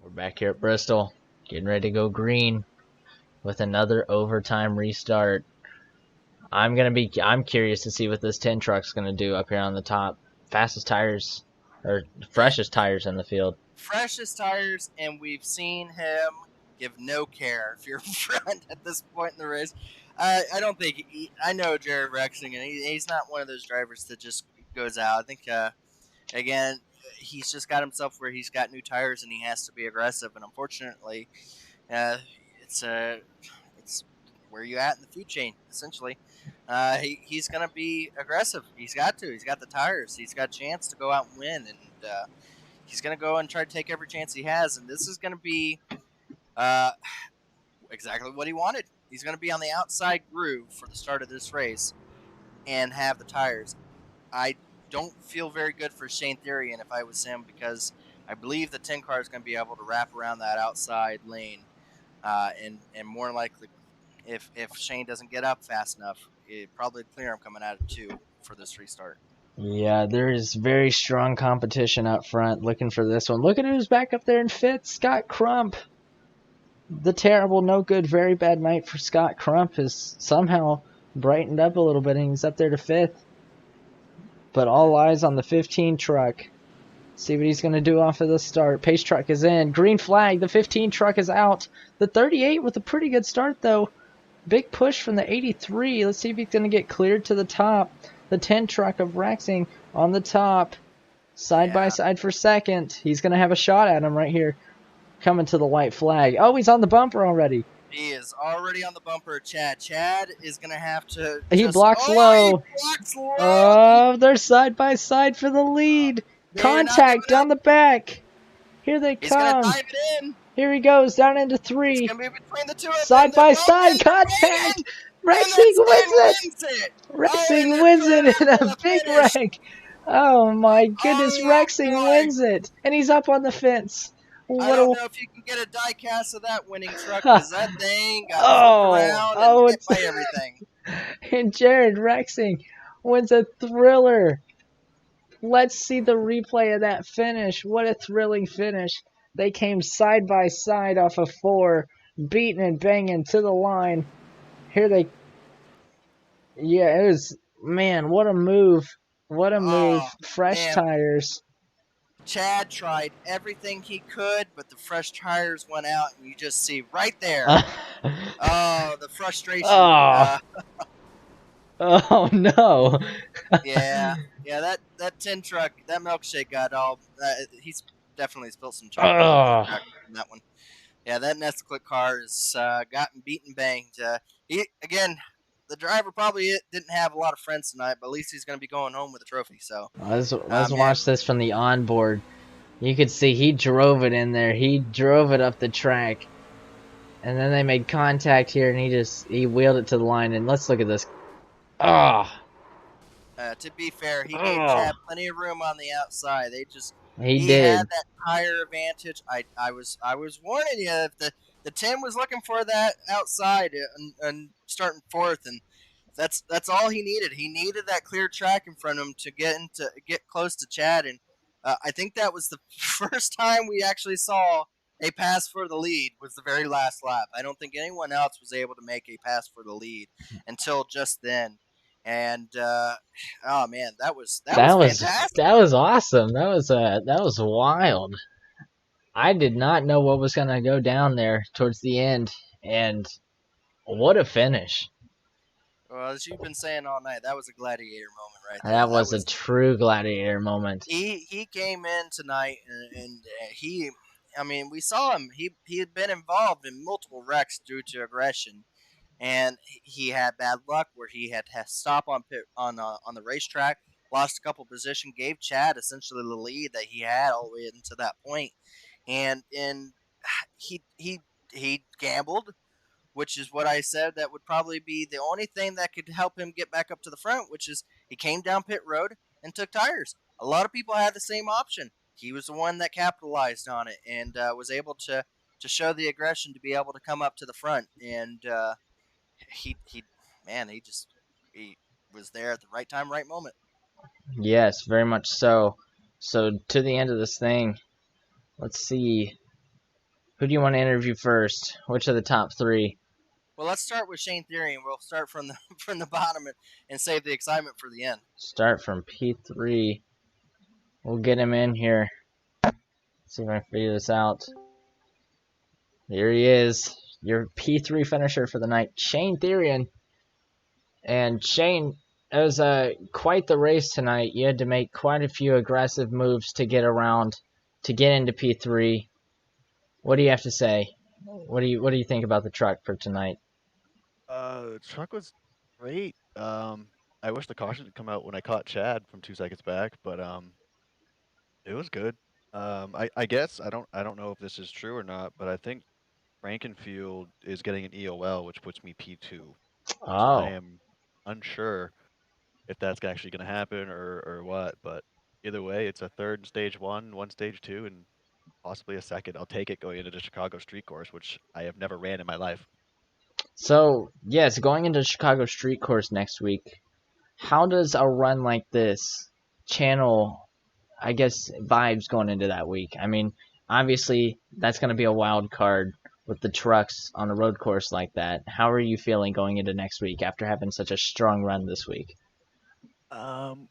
We're back here at Bristol, getting ready to go green with another overtime restart. I'm curious to see what this 10 truck's gonna do up here on the top. Fastest tires, or freshest tires in the field.
Freshest tires, and we've seen him give no care if you're front at this point in the race. I don't think I know Jared Rexing, and he's not one of those drivers that just goes out. I think again, he's just got himself where he's got new tires and he has to be aggressive, and unfortunately, it's where you at in the food chain essentially. He's going to be aggressive. He's got to. He's got the tires. He's got a chance to go out and win, and he's going to go and try to take every chance he has. And this is going to be exactly what he wanted. He's going to be on the outside groove for the start of this race and have the tires. I don't feel very good for Shane Therian if I was him, because I believe the 10 car is going to be able to wrap around that outside lane, and more likely, if Shane doesn't get up fast enough, it probably clear him coming out of 2 for this restart.
Yeah, there is very strong competition up front looking for this one. Look at who's back up there in 5th. Scott Crump. The terrible, no good, very bad night for Scott Crump has somehow brightened up a little bit, and he's up there to 5th. But all eyes on the 15 truck. See what he's going to do off of the start. Pace truck is in. Green flag. The 15 truck is out. The 38 with a pretty good start, though. Big push from the 83. Let's see if he's going to get cleared to the top. The 10 truck of Rexing on the top. Side by side for second. He's going to have a shot at him right here. Coming to the white flag. Oh, he's on the bumper already.
He is already on the bumper, Chad. Chad is going to have to...
He blocks low.
He blocks low.
Oh, they're side by side for the lead. Contact down the back. Here they
He's going
come.
to dive it in.
Here he goes, down into 3.
It's going to be between the two of them.
Side by side, contact. Rexing wins it. Rexing wins it in a big wreck. Oh my goodness, Rexing wins it. And he's up on the fence.
I don't know if you can get a die cast of that winning truck, because that thing got flipped around and hit by everything.
And Jared Rexing wins a thriller. Let's see the replay of that finish. What a thrilling finish. They came side by side off of 4, beating and banging to the line. Here they... Yeah, it was... Man, what a move. What a move. Fresh tires.
Chad tried everything he could, but the fresh tires went out, and you just see right there. Oh, the frustration.
Oh, oh no.
Yeah, yeah. That tin truck, that milkshake got all. He's definitely spilled some chocolate milk on the
Oh,
track from that one. Yeah, that Nesquik car has gotten beaten banged. Again, the driver probably didn't have a lot of friends tonight, but at least he's going to be going home with a trophy. So,
let's
man,
watch this from the onboard. You could see he drove it in there. He drove it up the track. And then they made contact here, and he wheeled it to the line. And let's look at this. Oh,
to be fair, he gave
oh,
Chad plenty of room on the outside.
he
He had
did.
that tire advantage. I was warning you, if the Tim was looking for that outside and starting fourth, and that's all he needed. He needed that clear track in front of him to get close to Chad, and I think that was the first time we actually saw a pass for the lead. Was the very last lap. I don't think anyone else was able to make a pass for the lead until just then. And oh man, that was fantastic.
That was awesome. That was wild. I did not know what was gonna go down there towards the end, and what a finish!
Well, as you've been saying all night, that was a gladiator moment right there.
That was a true gladiator moment.
He came in tonight and he, I mean, we saw him. He had been involved in multiple wrecks due to aggression, and he had bad luck where he had to stop on pit on the racetrack, lost a couple position, gave Chad essentially the lead that he had all the way into that point, and he gambled, which is what I said that would probably be the only thing that could help him get back up to the front, which is he came down pit road and took tires. A lot of people had the same option. He was the one that capitalized on it and was able to show the aggression to be able to come up to the front. And he man, he was there at the right time, right moment.
Yes, very much so. So to the end of this thing, let's see. Who do you want to interview first? Which of the top three?
Well, let's start with Shane Theory, and we'll start from the from the bottom and save the excitement for the end.
Start from P3. We'll get him in here. See if I can figure this out. Here he is, your P3 finisher for the night, Shane Therian. And Shane, it was quite the race tonight. You had to make quite a few aggressive moves to get around, to get into P3. What do you have to say? What do you think about the truck for tonight?
The truck was great. I wish the caution had come out when I caught Chad from 2 seconds back, but it was good. I guess I don't know if this is true or not, but I think Frankenfield is getting an EOL, which puts me P2. So I
Oh,
am unsure if that's actually going to happen or what. But either way, it's a third in stage one stage two, and possibly a second. I'll take it going into the Chicago Street Course, which I have never ran in my life.
so yes, going into Chicago Street Course next week. How does a run like this channel, I guess, vibes going into that week? I mean, obviously that's going to be a wild card with the trucks on a road course like that. How are you feeling going into next week after having such a strong run this week?
Um,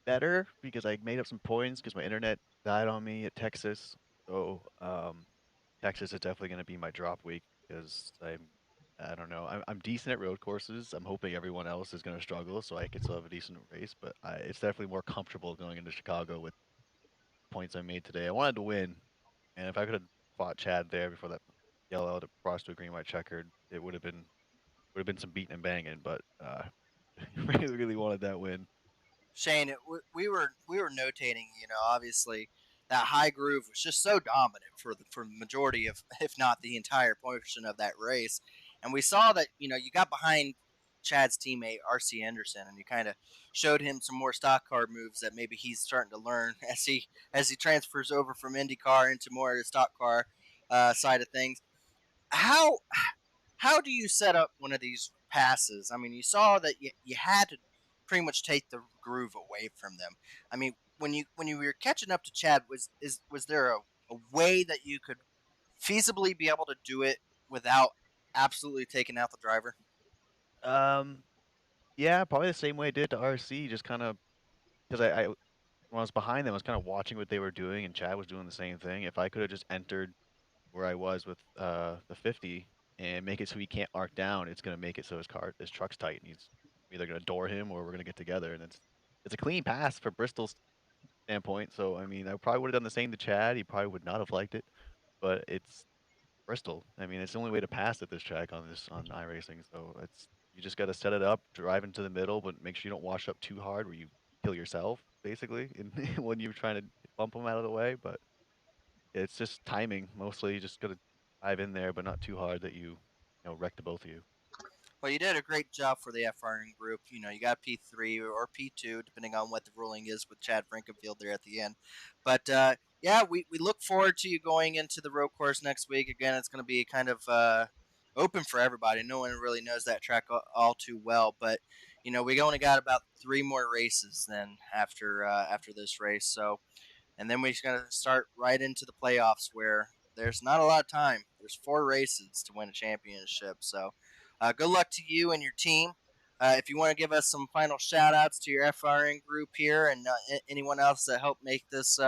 Better because I made up some points because my internet died on me at Texas. So Texas is definitely going to be my drop week because I don't know. I'm decent at road courses. I'm hoping everyone else is going to struggle so I can still have a decent race. But it's definitely more comfortable going into Chicago with points I made today. I wanted to win, and if I could have fought Chad there before that yellow out crossed to a green white checkered, it would have been some beating and banging. But really wanted that win.
Shane, we were notating. Obviously, that high groove was just so dominant for the majority of, if not the entire portion of that race, and we saw that you got behind Chad's teammate RC Anderson, and you kind of showed him some more stock car moves that maybe he's starting to learn as he transfers over from IndyCar into more of the stock car side of things. How how do you set up one of these passes? I mean, you saw that you had to pretty much take the groove away from them. I mean, when you were catching up to Chad, was there a way that you could feasibly be able to do it without absolutely taking out the driver?
Um, yeah, probably the same way I did to RC, just kind of because I when I was behind them, I was kind of watching what they were doing, and Chad was doing the same thing. If I could have just entered where I was with the 50 and make it so he can't arc down, it's gonna make it so his truck's tight, and he's either gonna door him or we're gonna get together. And it's a clean pass for Bristol's standpoint. So I mean, I probably would have done the same to Chad. He probably would not have liked it, but it's Bristol. I mean, it's the only way to pass at this track on iRacing. So it's you just got to set it up, drive into the middle, but make sure you don't wash up too hard where you kill yourself basically when you're trying to bump them out of the way. But it's just timing mostly. You just got to dive in there, but not too hard that you wreck the both of you.
Well, you did a great job for the FRN group. You got P3 or P2, depending on what the ruling is with Chad Frankenfield there at the end. But yeah, we look forward to you going into the road course next week. Again, it's going to be kind of open for everybody. No one really knows that track all too well, but we only got about 3 more races then after this race. So and then we're going to start right into the playoffs where there's not a lot of time. There's 4 races to win a championship. So good luck to you and your team. If you want to give us some final shout outs to your FRN group here and anyone else that helped make this,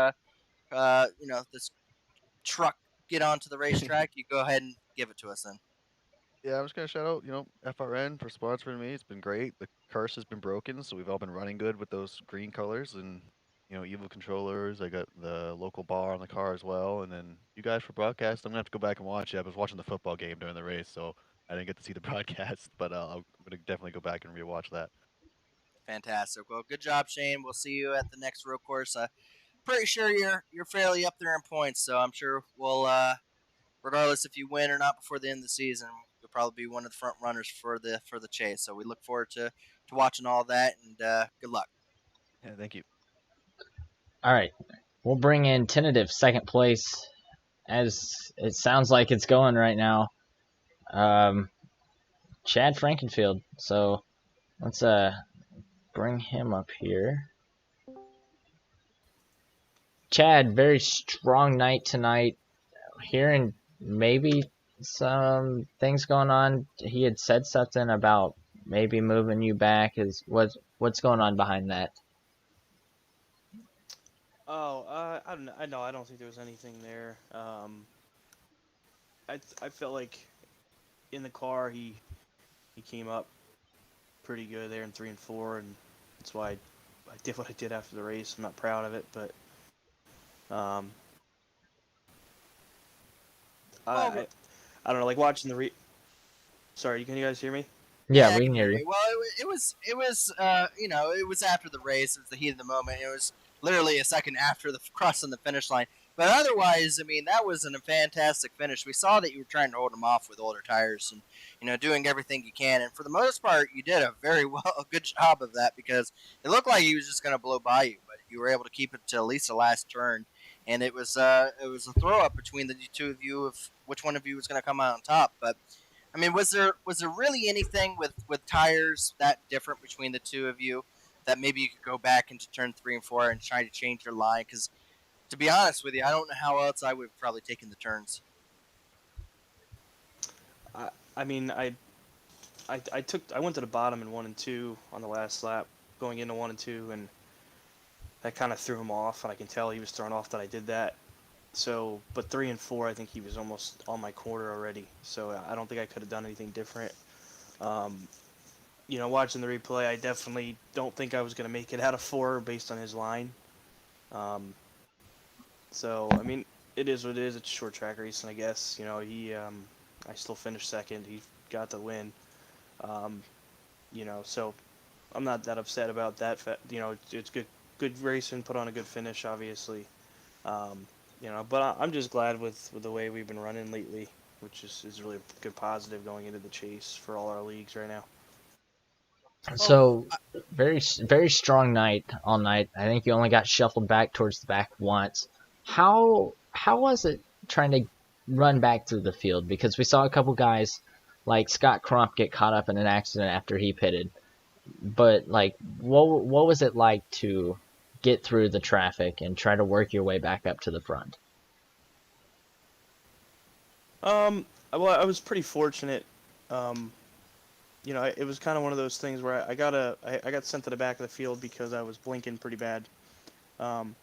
this truck get onto the racetrack, you go ahead and give it to us then.
Yeah, I'm just gonna shout out, FRN for sponsoring me. It's been great. The curse has been broken, so we've all been running good with those green colors and evil controllers. I got the local bar on the car as well, and then you guys for broadcast. I'm gonna have to go back and watch it. I was watching the football game during the race, so I didn't get to see the broadcast, but I'm gonna definitely go back and rewatch that.
Fantastic. Well, good job, Shane. We'll see you at the next road course. Pretty sure you're fairly up there in points, so I'm sure we'll regardless if you win or not before the end of the season, you'll probably be one of the front runners for the chase. So we look forward to watching all that, and good luck.
Yeah, thank you.
All right, we'll bring in tentative second place, as it sounds like it's going right now. Chad Frankenfield. So let's bring him up here. Chad, very strong night tonight. Hearing maybe some things going on. He had said something about maybe moving you back. What's going on behind that?
Oh, I don't know. I don't think there was anything there. I felt like in the car he came up pretty good there in 3 and 4, and that's why I did what I did after the race. I'm not proud of it, but I don't know. Like watching the Sorry, can you guys hear me?
Yeah, we can hear you.
Well, it was it was after the race. It was the heat of the moment. It was literally a second after the crossing the finish line. But otherwise, I mean, that was a fantastic finish. We saw that you were trying to hold them off with older tires and doing everything you can. And for the most part, you did a good job of that because it looked like he was just going to blow by you, but you were able to keep it to at least the last turn. And it was a throw up between the two of you of which one of you was going to come out on top. But I mean, was there really anything with tires that different between the two of you that maybe you could go back into turn 3 and 4 and try to change your line? Because to be honest with you, I don't know how else I would have probably taken the turns.
I mean, I went to the bottom in 1 and 2 on the last lap, going into 1 and 2, and that kind of threw him off, and I can tell he was thrown off that I did that. So, but 3 and 4, I think he was almost on my quarter already. So I don't think I could have done anything different. Watching the replay, I definitely don't think I was going to make it out of 4 based on his line. So I mean, it is what it is. It's a short track race, and I guess I still finished second. He got the win. So I'm not that upset about that. It's good racing, put on a good finish, obviously. But I'm just glad with the way we've been running lately, which is really a good positive going into the chase for all our leagues right now.
So very very strong night all night. I think you only got shuffled back towards the back once. How was it trying to run back through the field? Because we saw a couple guys like Scott Crump get caught up in an accident after he pitted. But like, what was it like to get through the traffic and try to work your way back up to the front?
Well, I was pretty fortunate. It was kind of one of those things where I got sent to the back of the field because I was blinking pretty bad. Um,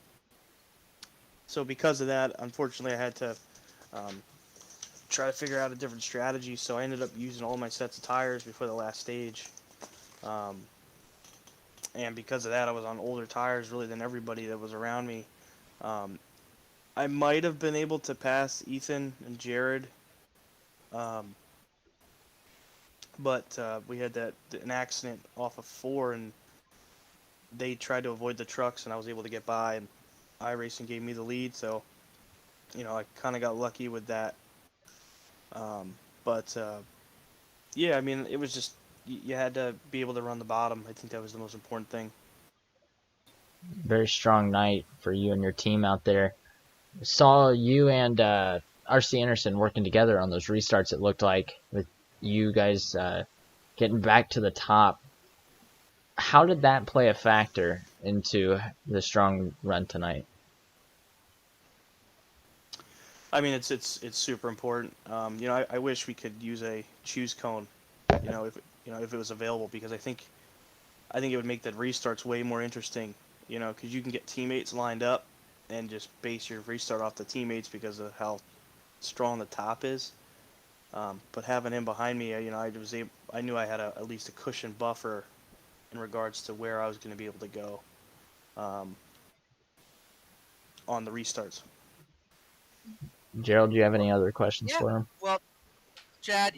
so because of that, unfortunately, I had to um, try to figure out a different strategy. So I ended up using all my sets of tires before the last stage. Um, and because of that, I was on older tires really than everybody that was around me. Um, I might have been able to pass Ethan and Jared, um, but we had an accident off of 4, and they tried to avoid the trucks, and I was able to get by, and iRacing gave me the lead. So I kind of got lucky with that. But yeah, I mean, it was just you had to be able to run the bottom. I think that was the most important thing.
Very strong night for you and your team out there. Saw you and RC Anderson working together on those restarts. It looked like with you guys getting back to the top. How did that play a factor into the strong run tonight?
I mean, it's super important. I wish we could use a choose cone. If it was available, because I think it would make the restarts way more interesting. Because you can get teammates lined up and just base your restart off the teammates because of how strong the top is. But having him behind me, I knew I had at least a cushion buffer in regards to where I was going to be able to go um, on the restarts.
Gerald, do you have any other questions
Yeah.
for him?
Well, Chad,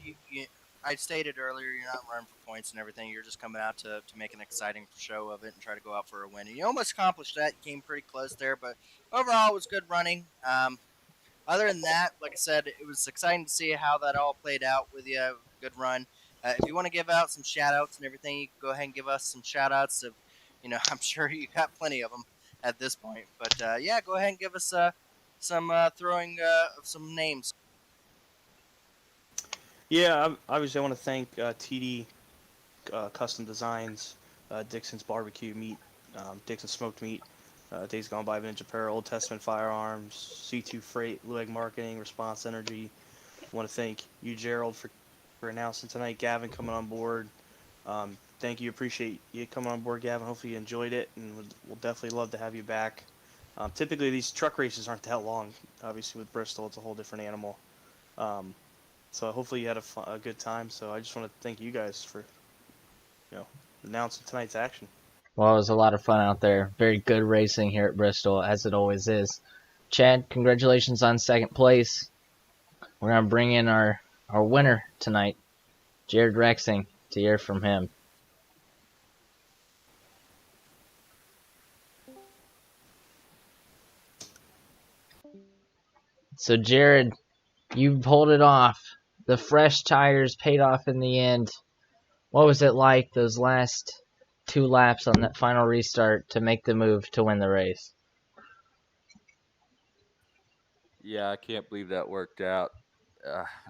I stated earlier you're not running for points and everything. You're just coming out to make an exciting show of it and try to go out for a win. And you almost accomplished that. You came pretty close there, but overall it was good running. Other than that, like I said, it was exciting to see how that all played out with you. Good run. If you want to give out some shout outs and everything, you can go ahead and give us some shout outs of, I'm sure you got plenty of them at this point. But yeah, go ahead and give us some throwing of some names.
Yeah, obviously I want to thank TD Custom Designs, Dixon's Barbecue Meat, Dixon Smoked Meat, Days Gone By Vintage Apparel, Old Testament Firearms, C2 Freight, Lueg Marketing, Response Energy. I want to thank you, Gerald, for announcing tonight. Gavin coming on board. Thank you. Appreciate you coming on board, Gavin. Hopefully you enjoyed it, and we'll definitely love to have you back. Typically, these truck races aren't that long. Obviously, with Bristol, it's a whole different animal. Um, so hopefully you had a good time. So I just want to thank you guys for announcing tonight's action.
Well, it was a lot of fun out there. Very good racing here at Bristol, as it always is. Chad, congratulations on second place. We're going to bring in our winner tonight, Jared Rexing, to hear from him. So, Jared, you pulled it off. The fresh tires paid off in the end. What was it like those last 2 laps on that final restart to make the move to win the race?
Yeah, I can't believe that worked out.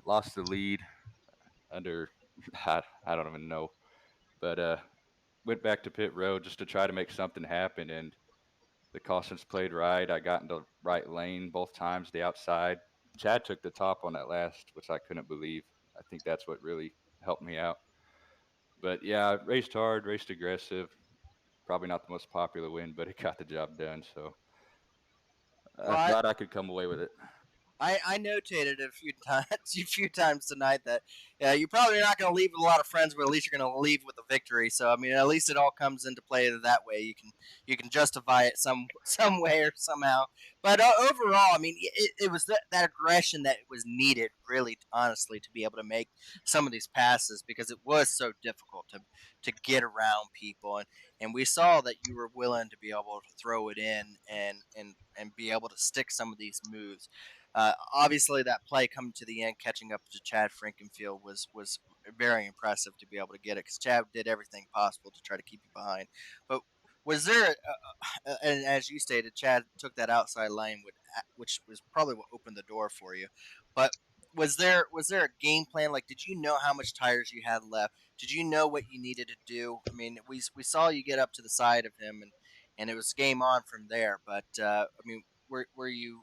Lost the lead under, I don't even know, but went back to pit road just to try to make something happen, and the cautions played right. I got into the right lane both times, the outside. Chad took the top on that last, which I couldn't believe. I think that's what really helped me out. But yeah, raced hard, raced aggressive. Probably not the most popular win, but it got the job done. So
Well,
I thought I could come away with it.
I notated a few times, a few times tonight that you're probably not going to leave with a lot of friends, but at least you're going to leave with a victory. So I mean, at least it all comes into play that way. You can justify it some way or somehow. But overall, I mean, it was that aggression that was needed, really, honestly, to be able to make some of these passes because it was so difficult to get around people, and we saw that you were willing to be able to throw it in and be able to stick some of these moves. Obviously, that play coming to the end, catching up to Chad Frankenfield was very impressive to be able to get it because Chad did everything possible to try to keep you behind. But was there, and as you stated, Chad took that outside lane, which was probably what opened the door for you. But was there a game plan? Like, did you know how much tires you had left? Did you know what you needed to do? I mean, we saw you get up to the side of him, and it was game on from there. But I mean, were you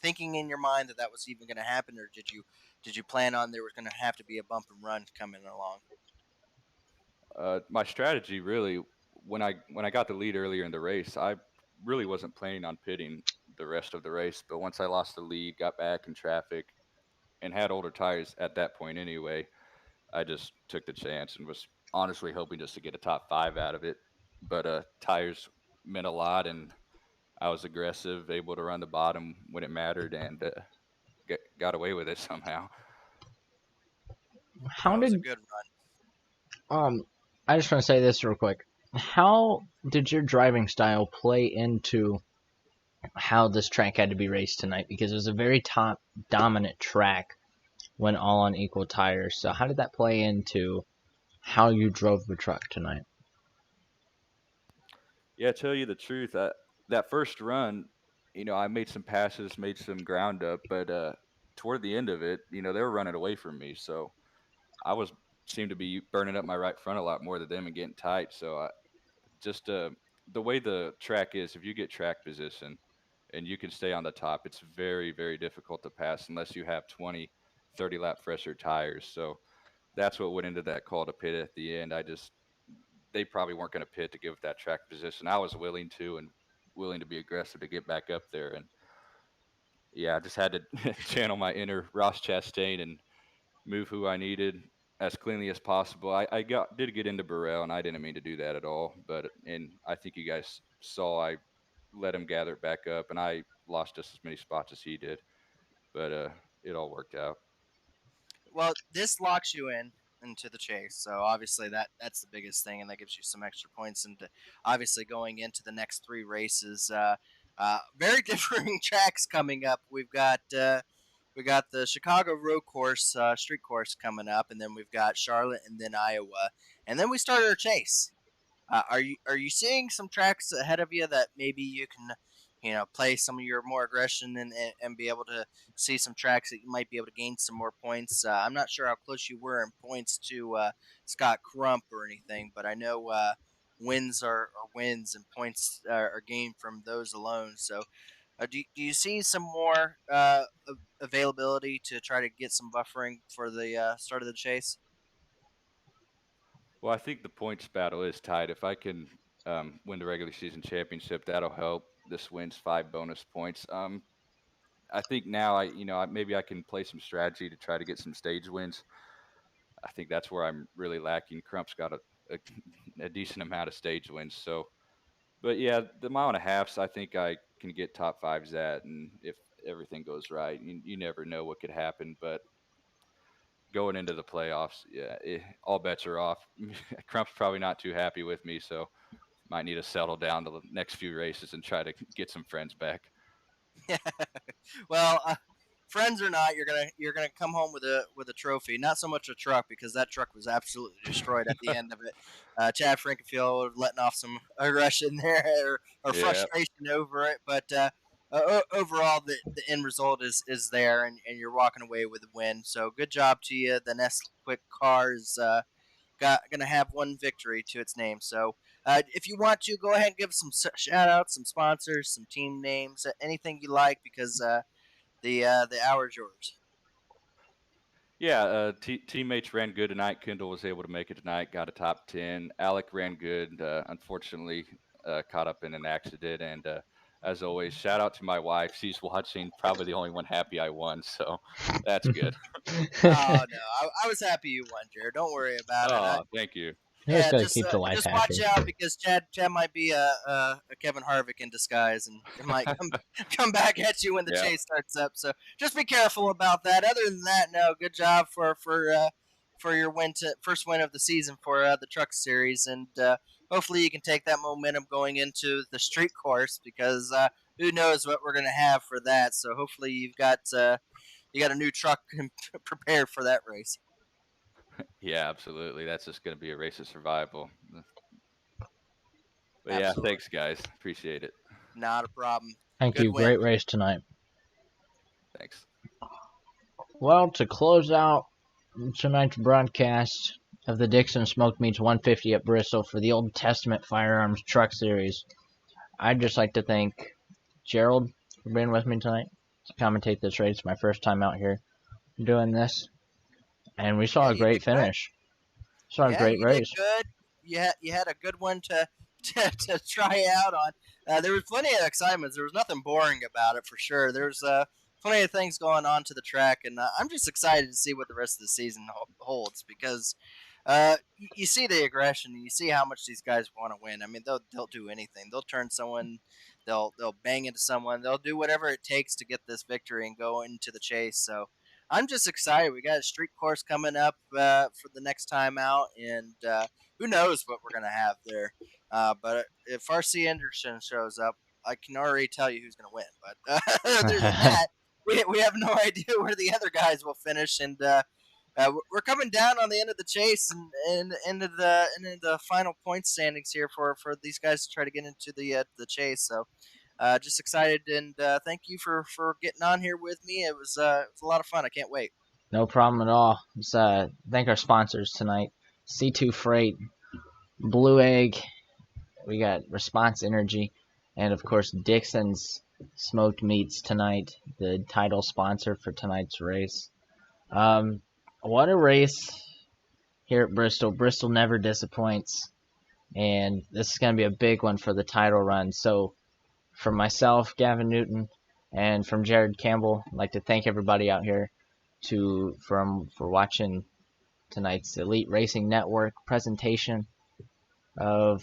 thinking in your mind that that was even going to happen, or did you plan on there was going to have to be a bump and run coming along?
My strategy really, when I got the lead earlier in the race, I really wasn't planning on pitting the rest of the race. But once I lost the lead, got back in traffic, and had older tires at that point anyway, I just took the chance and was honestly hoping just to get a top 5 out of it. But tires meant a lot, and I was aggressive, able to run the bottom when it mattered, and got away with it somehow.
How
That was a
did
good run.
I just want to say this real quick. How did your driving style play into how this track had to be raced tonight? Because it was a very top dominant track when all on equal tires. So how did that play into how you drove the truck tonight?
Yeah, tell you the truth, that first run, I made some passes, made some ground up, but toward the end of it, they were running away from me. So I seemed to be burning up my right front a lot more than them and getting tight. So just the way the track is, if you get track position and you can stay on the top, it's very, very difficult to pass unless you have 20, 30 lap fresher tires. So that's what went into that call to pit at the end. They probably weren't going to pit to give that track position. I was willing to, and willing to be aggressive to get back up there. And yeah, I just had to channel my inner Ross Chastain and move who I needed as cleanly as possible. I did get into Burrell, and I didn't mean to do that at all. And I think you guys saw I let him gather it back up, and I lost just as many spots as he did. But it all worked out.
Well, this locks you into the chase, so obviously that's the biggest thing, and that gives you some extra points. And obviously going into the next 3 races, very differing tracks coming up. We got the Chicago road course, street course coming up, and then we've got Charlotte, and then Iowa, and then we start our chase. Are you seeing some tracks ahead of you that maybe you can, play some of your more aggression and be able to see some tracks that you might be able to gain some more points? I'm not sure how close you were in points to Scott Crump or anything, but I know wins are wins and points are gained from those alone. So, do you see some more availability to try to get some buffering for the start of the chase?
Well, I think the points battle is tight. If I can win the regular season championship, that'll help. This wins 5 bonus points. I think now maybe I can play some strategy to try to get some stage wins. I think that's where I'm really lacking. Crump's got a, a decent amount of stage wins. So, but yeah, the mile and a halfs, I think I can get top 5s at, and if everything goes right, you never know what could happen. But going into the playoffs, yeah, all bets are off. Crump's probably not too happy with me, so might need to settle down to the next few races and try to get some friends back.
Well, friends or not, you're gonna come home with a trophy. Not so much a truck because that truck was absolutely destroyed at the end of it. Chad Frankenfield letting off some aggression there or
Yeah,
frustration over it, but overall the end result is there, and you're walking away with a win. So good job to you. The Nest Quick Car is gonna have one victory to its name. So if you want to, go ahead and give some shout outs, some sponsors, some team names, anything you like, because the hour's yours.
yeah. Teammates ran good tonight. Kendall was able to make it tonight. Got a top 10. Alec ran good. Unfortunately, caught up in an accident. And as always, shout out to my wife. She's watching. Probably the only one happy I won. So that's good.
Oh no, I was happy you won, Jared. Don't worry about it.
Oh, thank you.
You just
Yeah,
gotta keep the wife
just
happy.
watch out because Chad might be a Kevin Harvick in disguise, and it might come back at you when the
Yeah.
chase starts up. So just be careful about that. Other than that, no, good job for your first win of the season for the Truck Series, and hopefully you can take that momentum going into the street course because who knows what we're gonna have for that. So hopefully you got a new truck prepared for that race.
Yeah, absolutely. That's just going to be a race of survival. But yeah,
Absolutely.
thanks, guys. Appreciate it.
Not a problem.
Thank
Good
you.
win.
Great race tonight.
Thanks.
Well, to close out tonight's broadcast of the Dixon Smoked Meats 150 at Bristol for the Old Testament Firearms Truck Series, I'd just like to thank Gerald for being with me tonight to commentate this race. My first time out here doing this, and we saw
Yeah,
a
you
great
did good.
finish. Saw a
Yeah,
great
you
race.
did good. You had a good one to try out on. There was plenty of excitement. There was nothing boring about it for sure. There's plenty of things going on to the track, and I'm just excited to see what the rest of the season holds because you see the aggression, and you see how much these guys want to win. I mean, they'll do anything. They'll turn someone, they'll bang into someone, they'll do whatever it takes to get this victory and go into the chase. So I'm just excited. We got a street course coming up for the next time out, and who knows what we're gonna have there. But if R.C. Anderson shows up, I can already tell you who's going to win. But other than that, we have no idea where the other guys will finish, and we're coming down on the end of the chase and into the final point standings here for these guys to try to get into the chase. So just excited, and thank you for getting on here with me. It was a lot of fun. I can't wait.
No problem at all. Let's thank our sponsors tonight: C2 Freight, Blue Egg. We got Response Energy, and of course Dixon's Smoked Meats tonight, the title sponsor for tonight's race. What a race here at Bristol. Bristol never disappoints, and this is going to be a big one for the title run. So from myself, Gavin Newton, and from Jared Campbell, I'd like to thank everybody out here for watching tonight's Elite Racing Network presentation of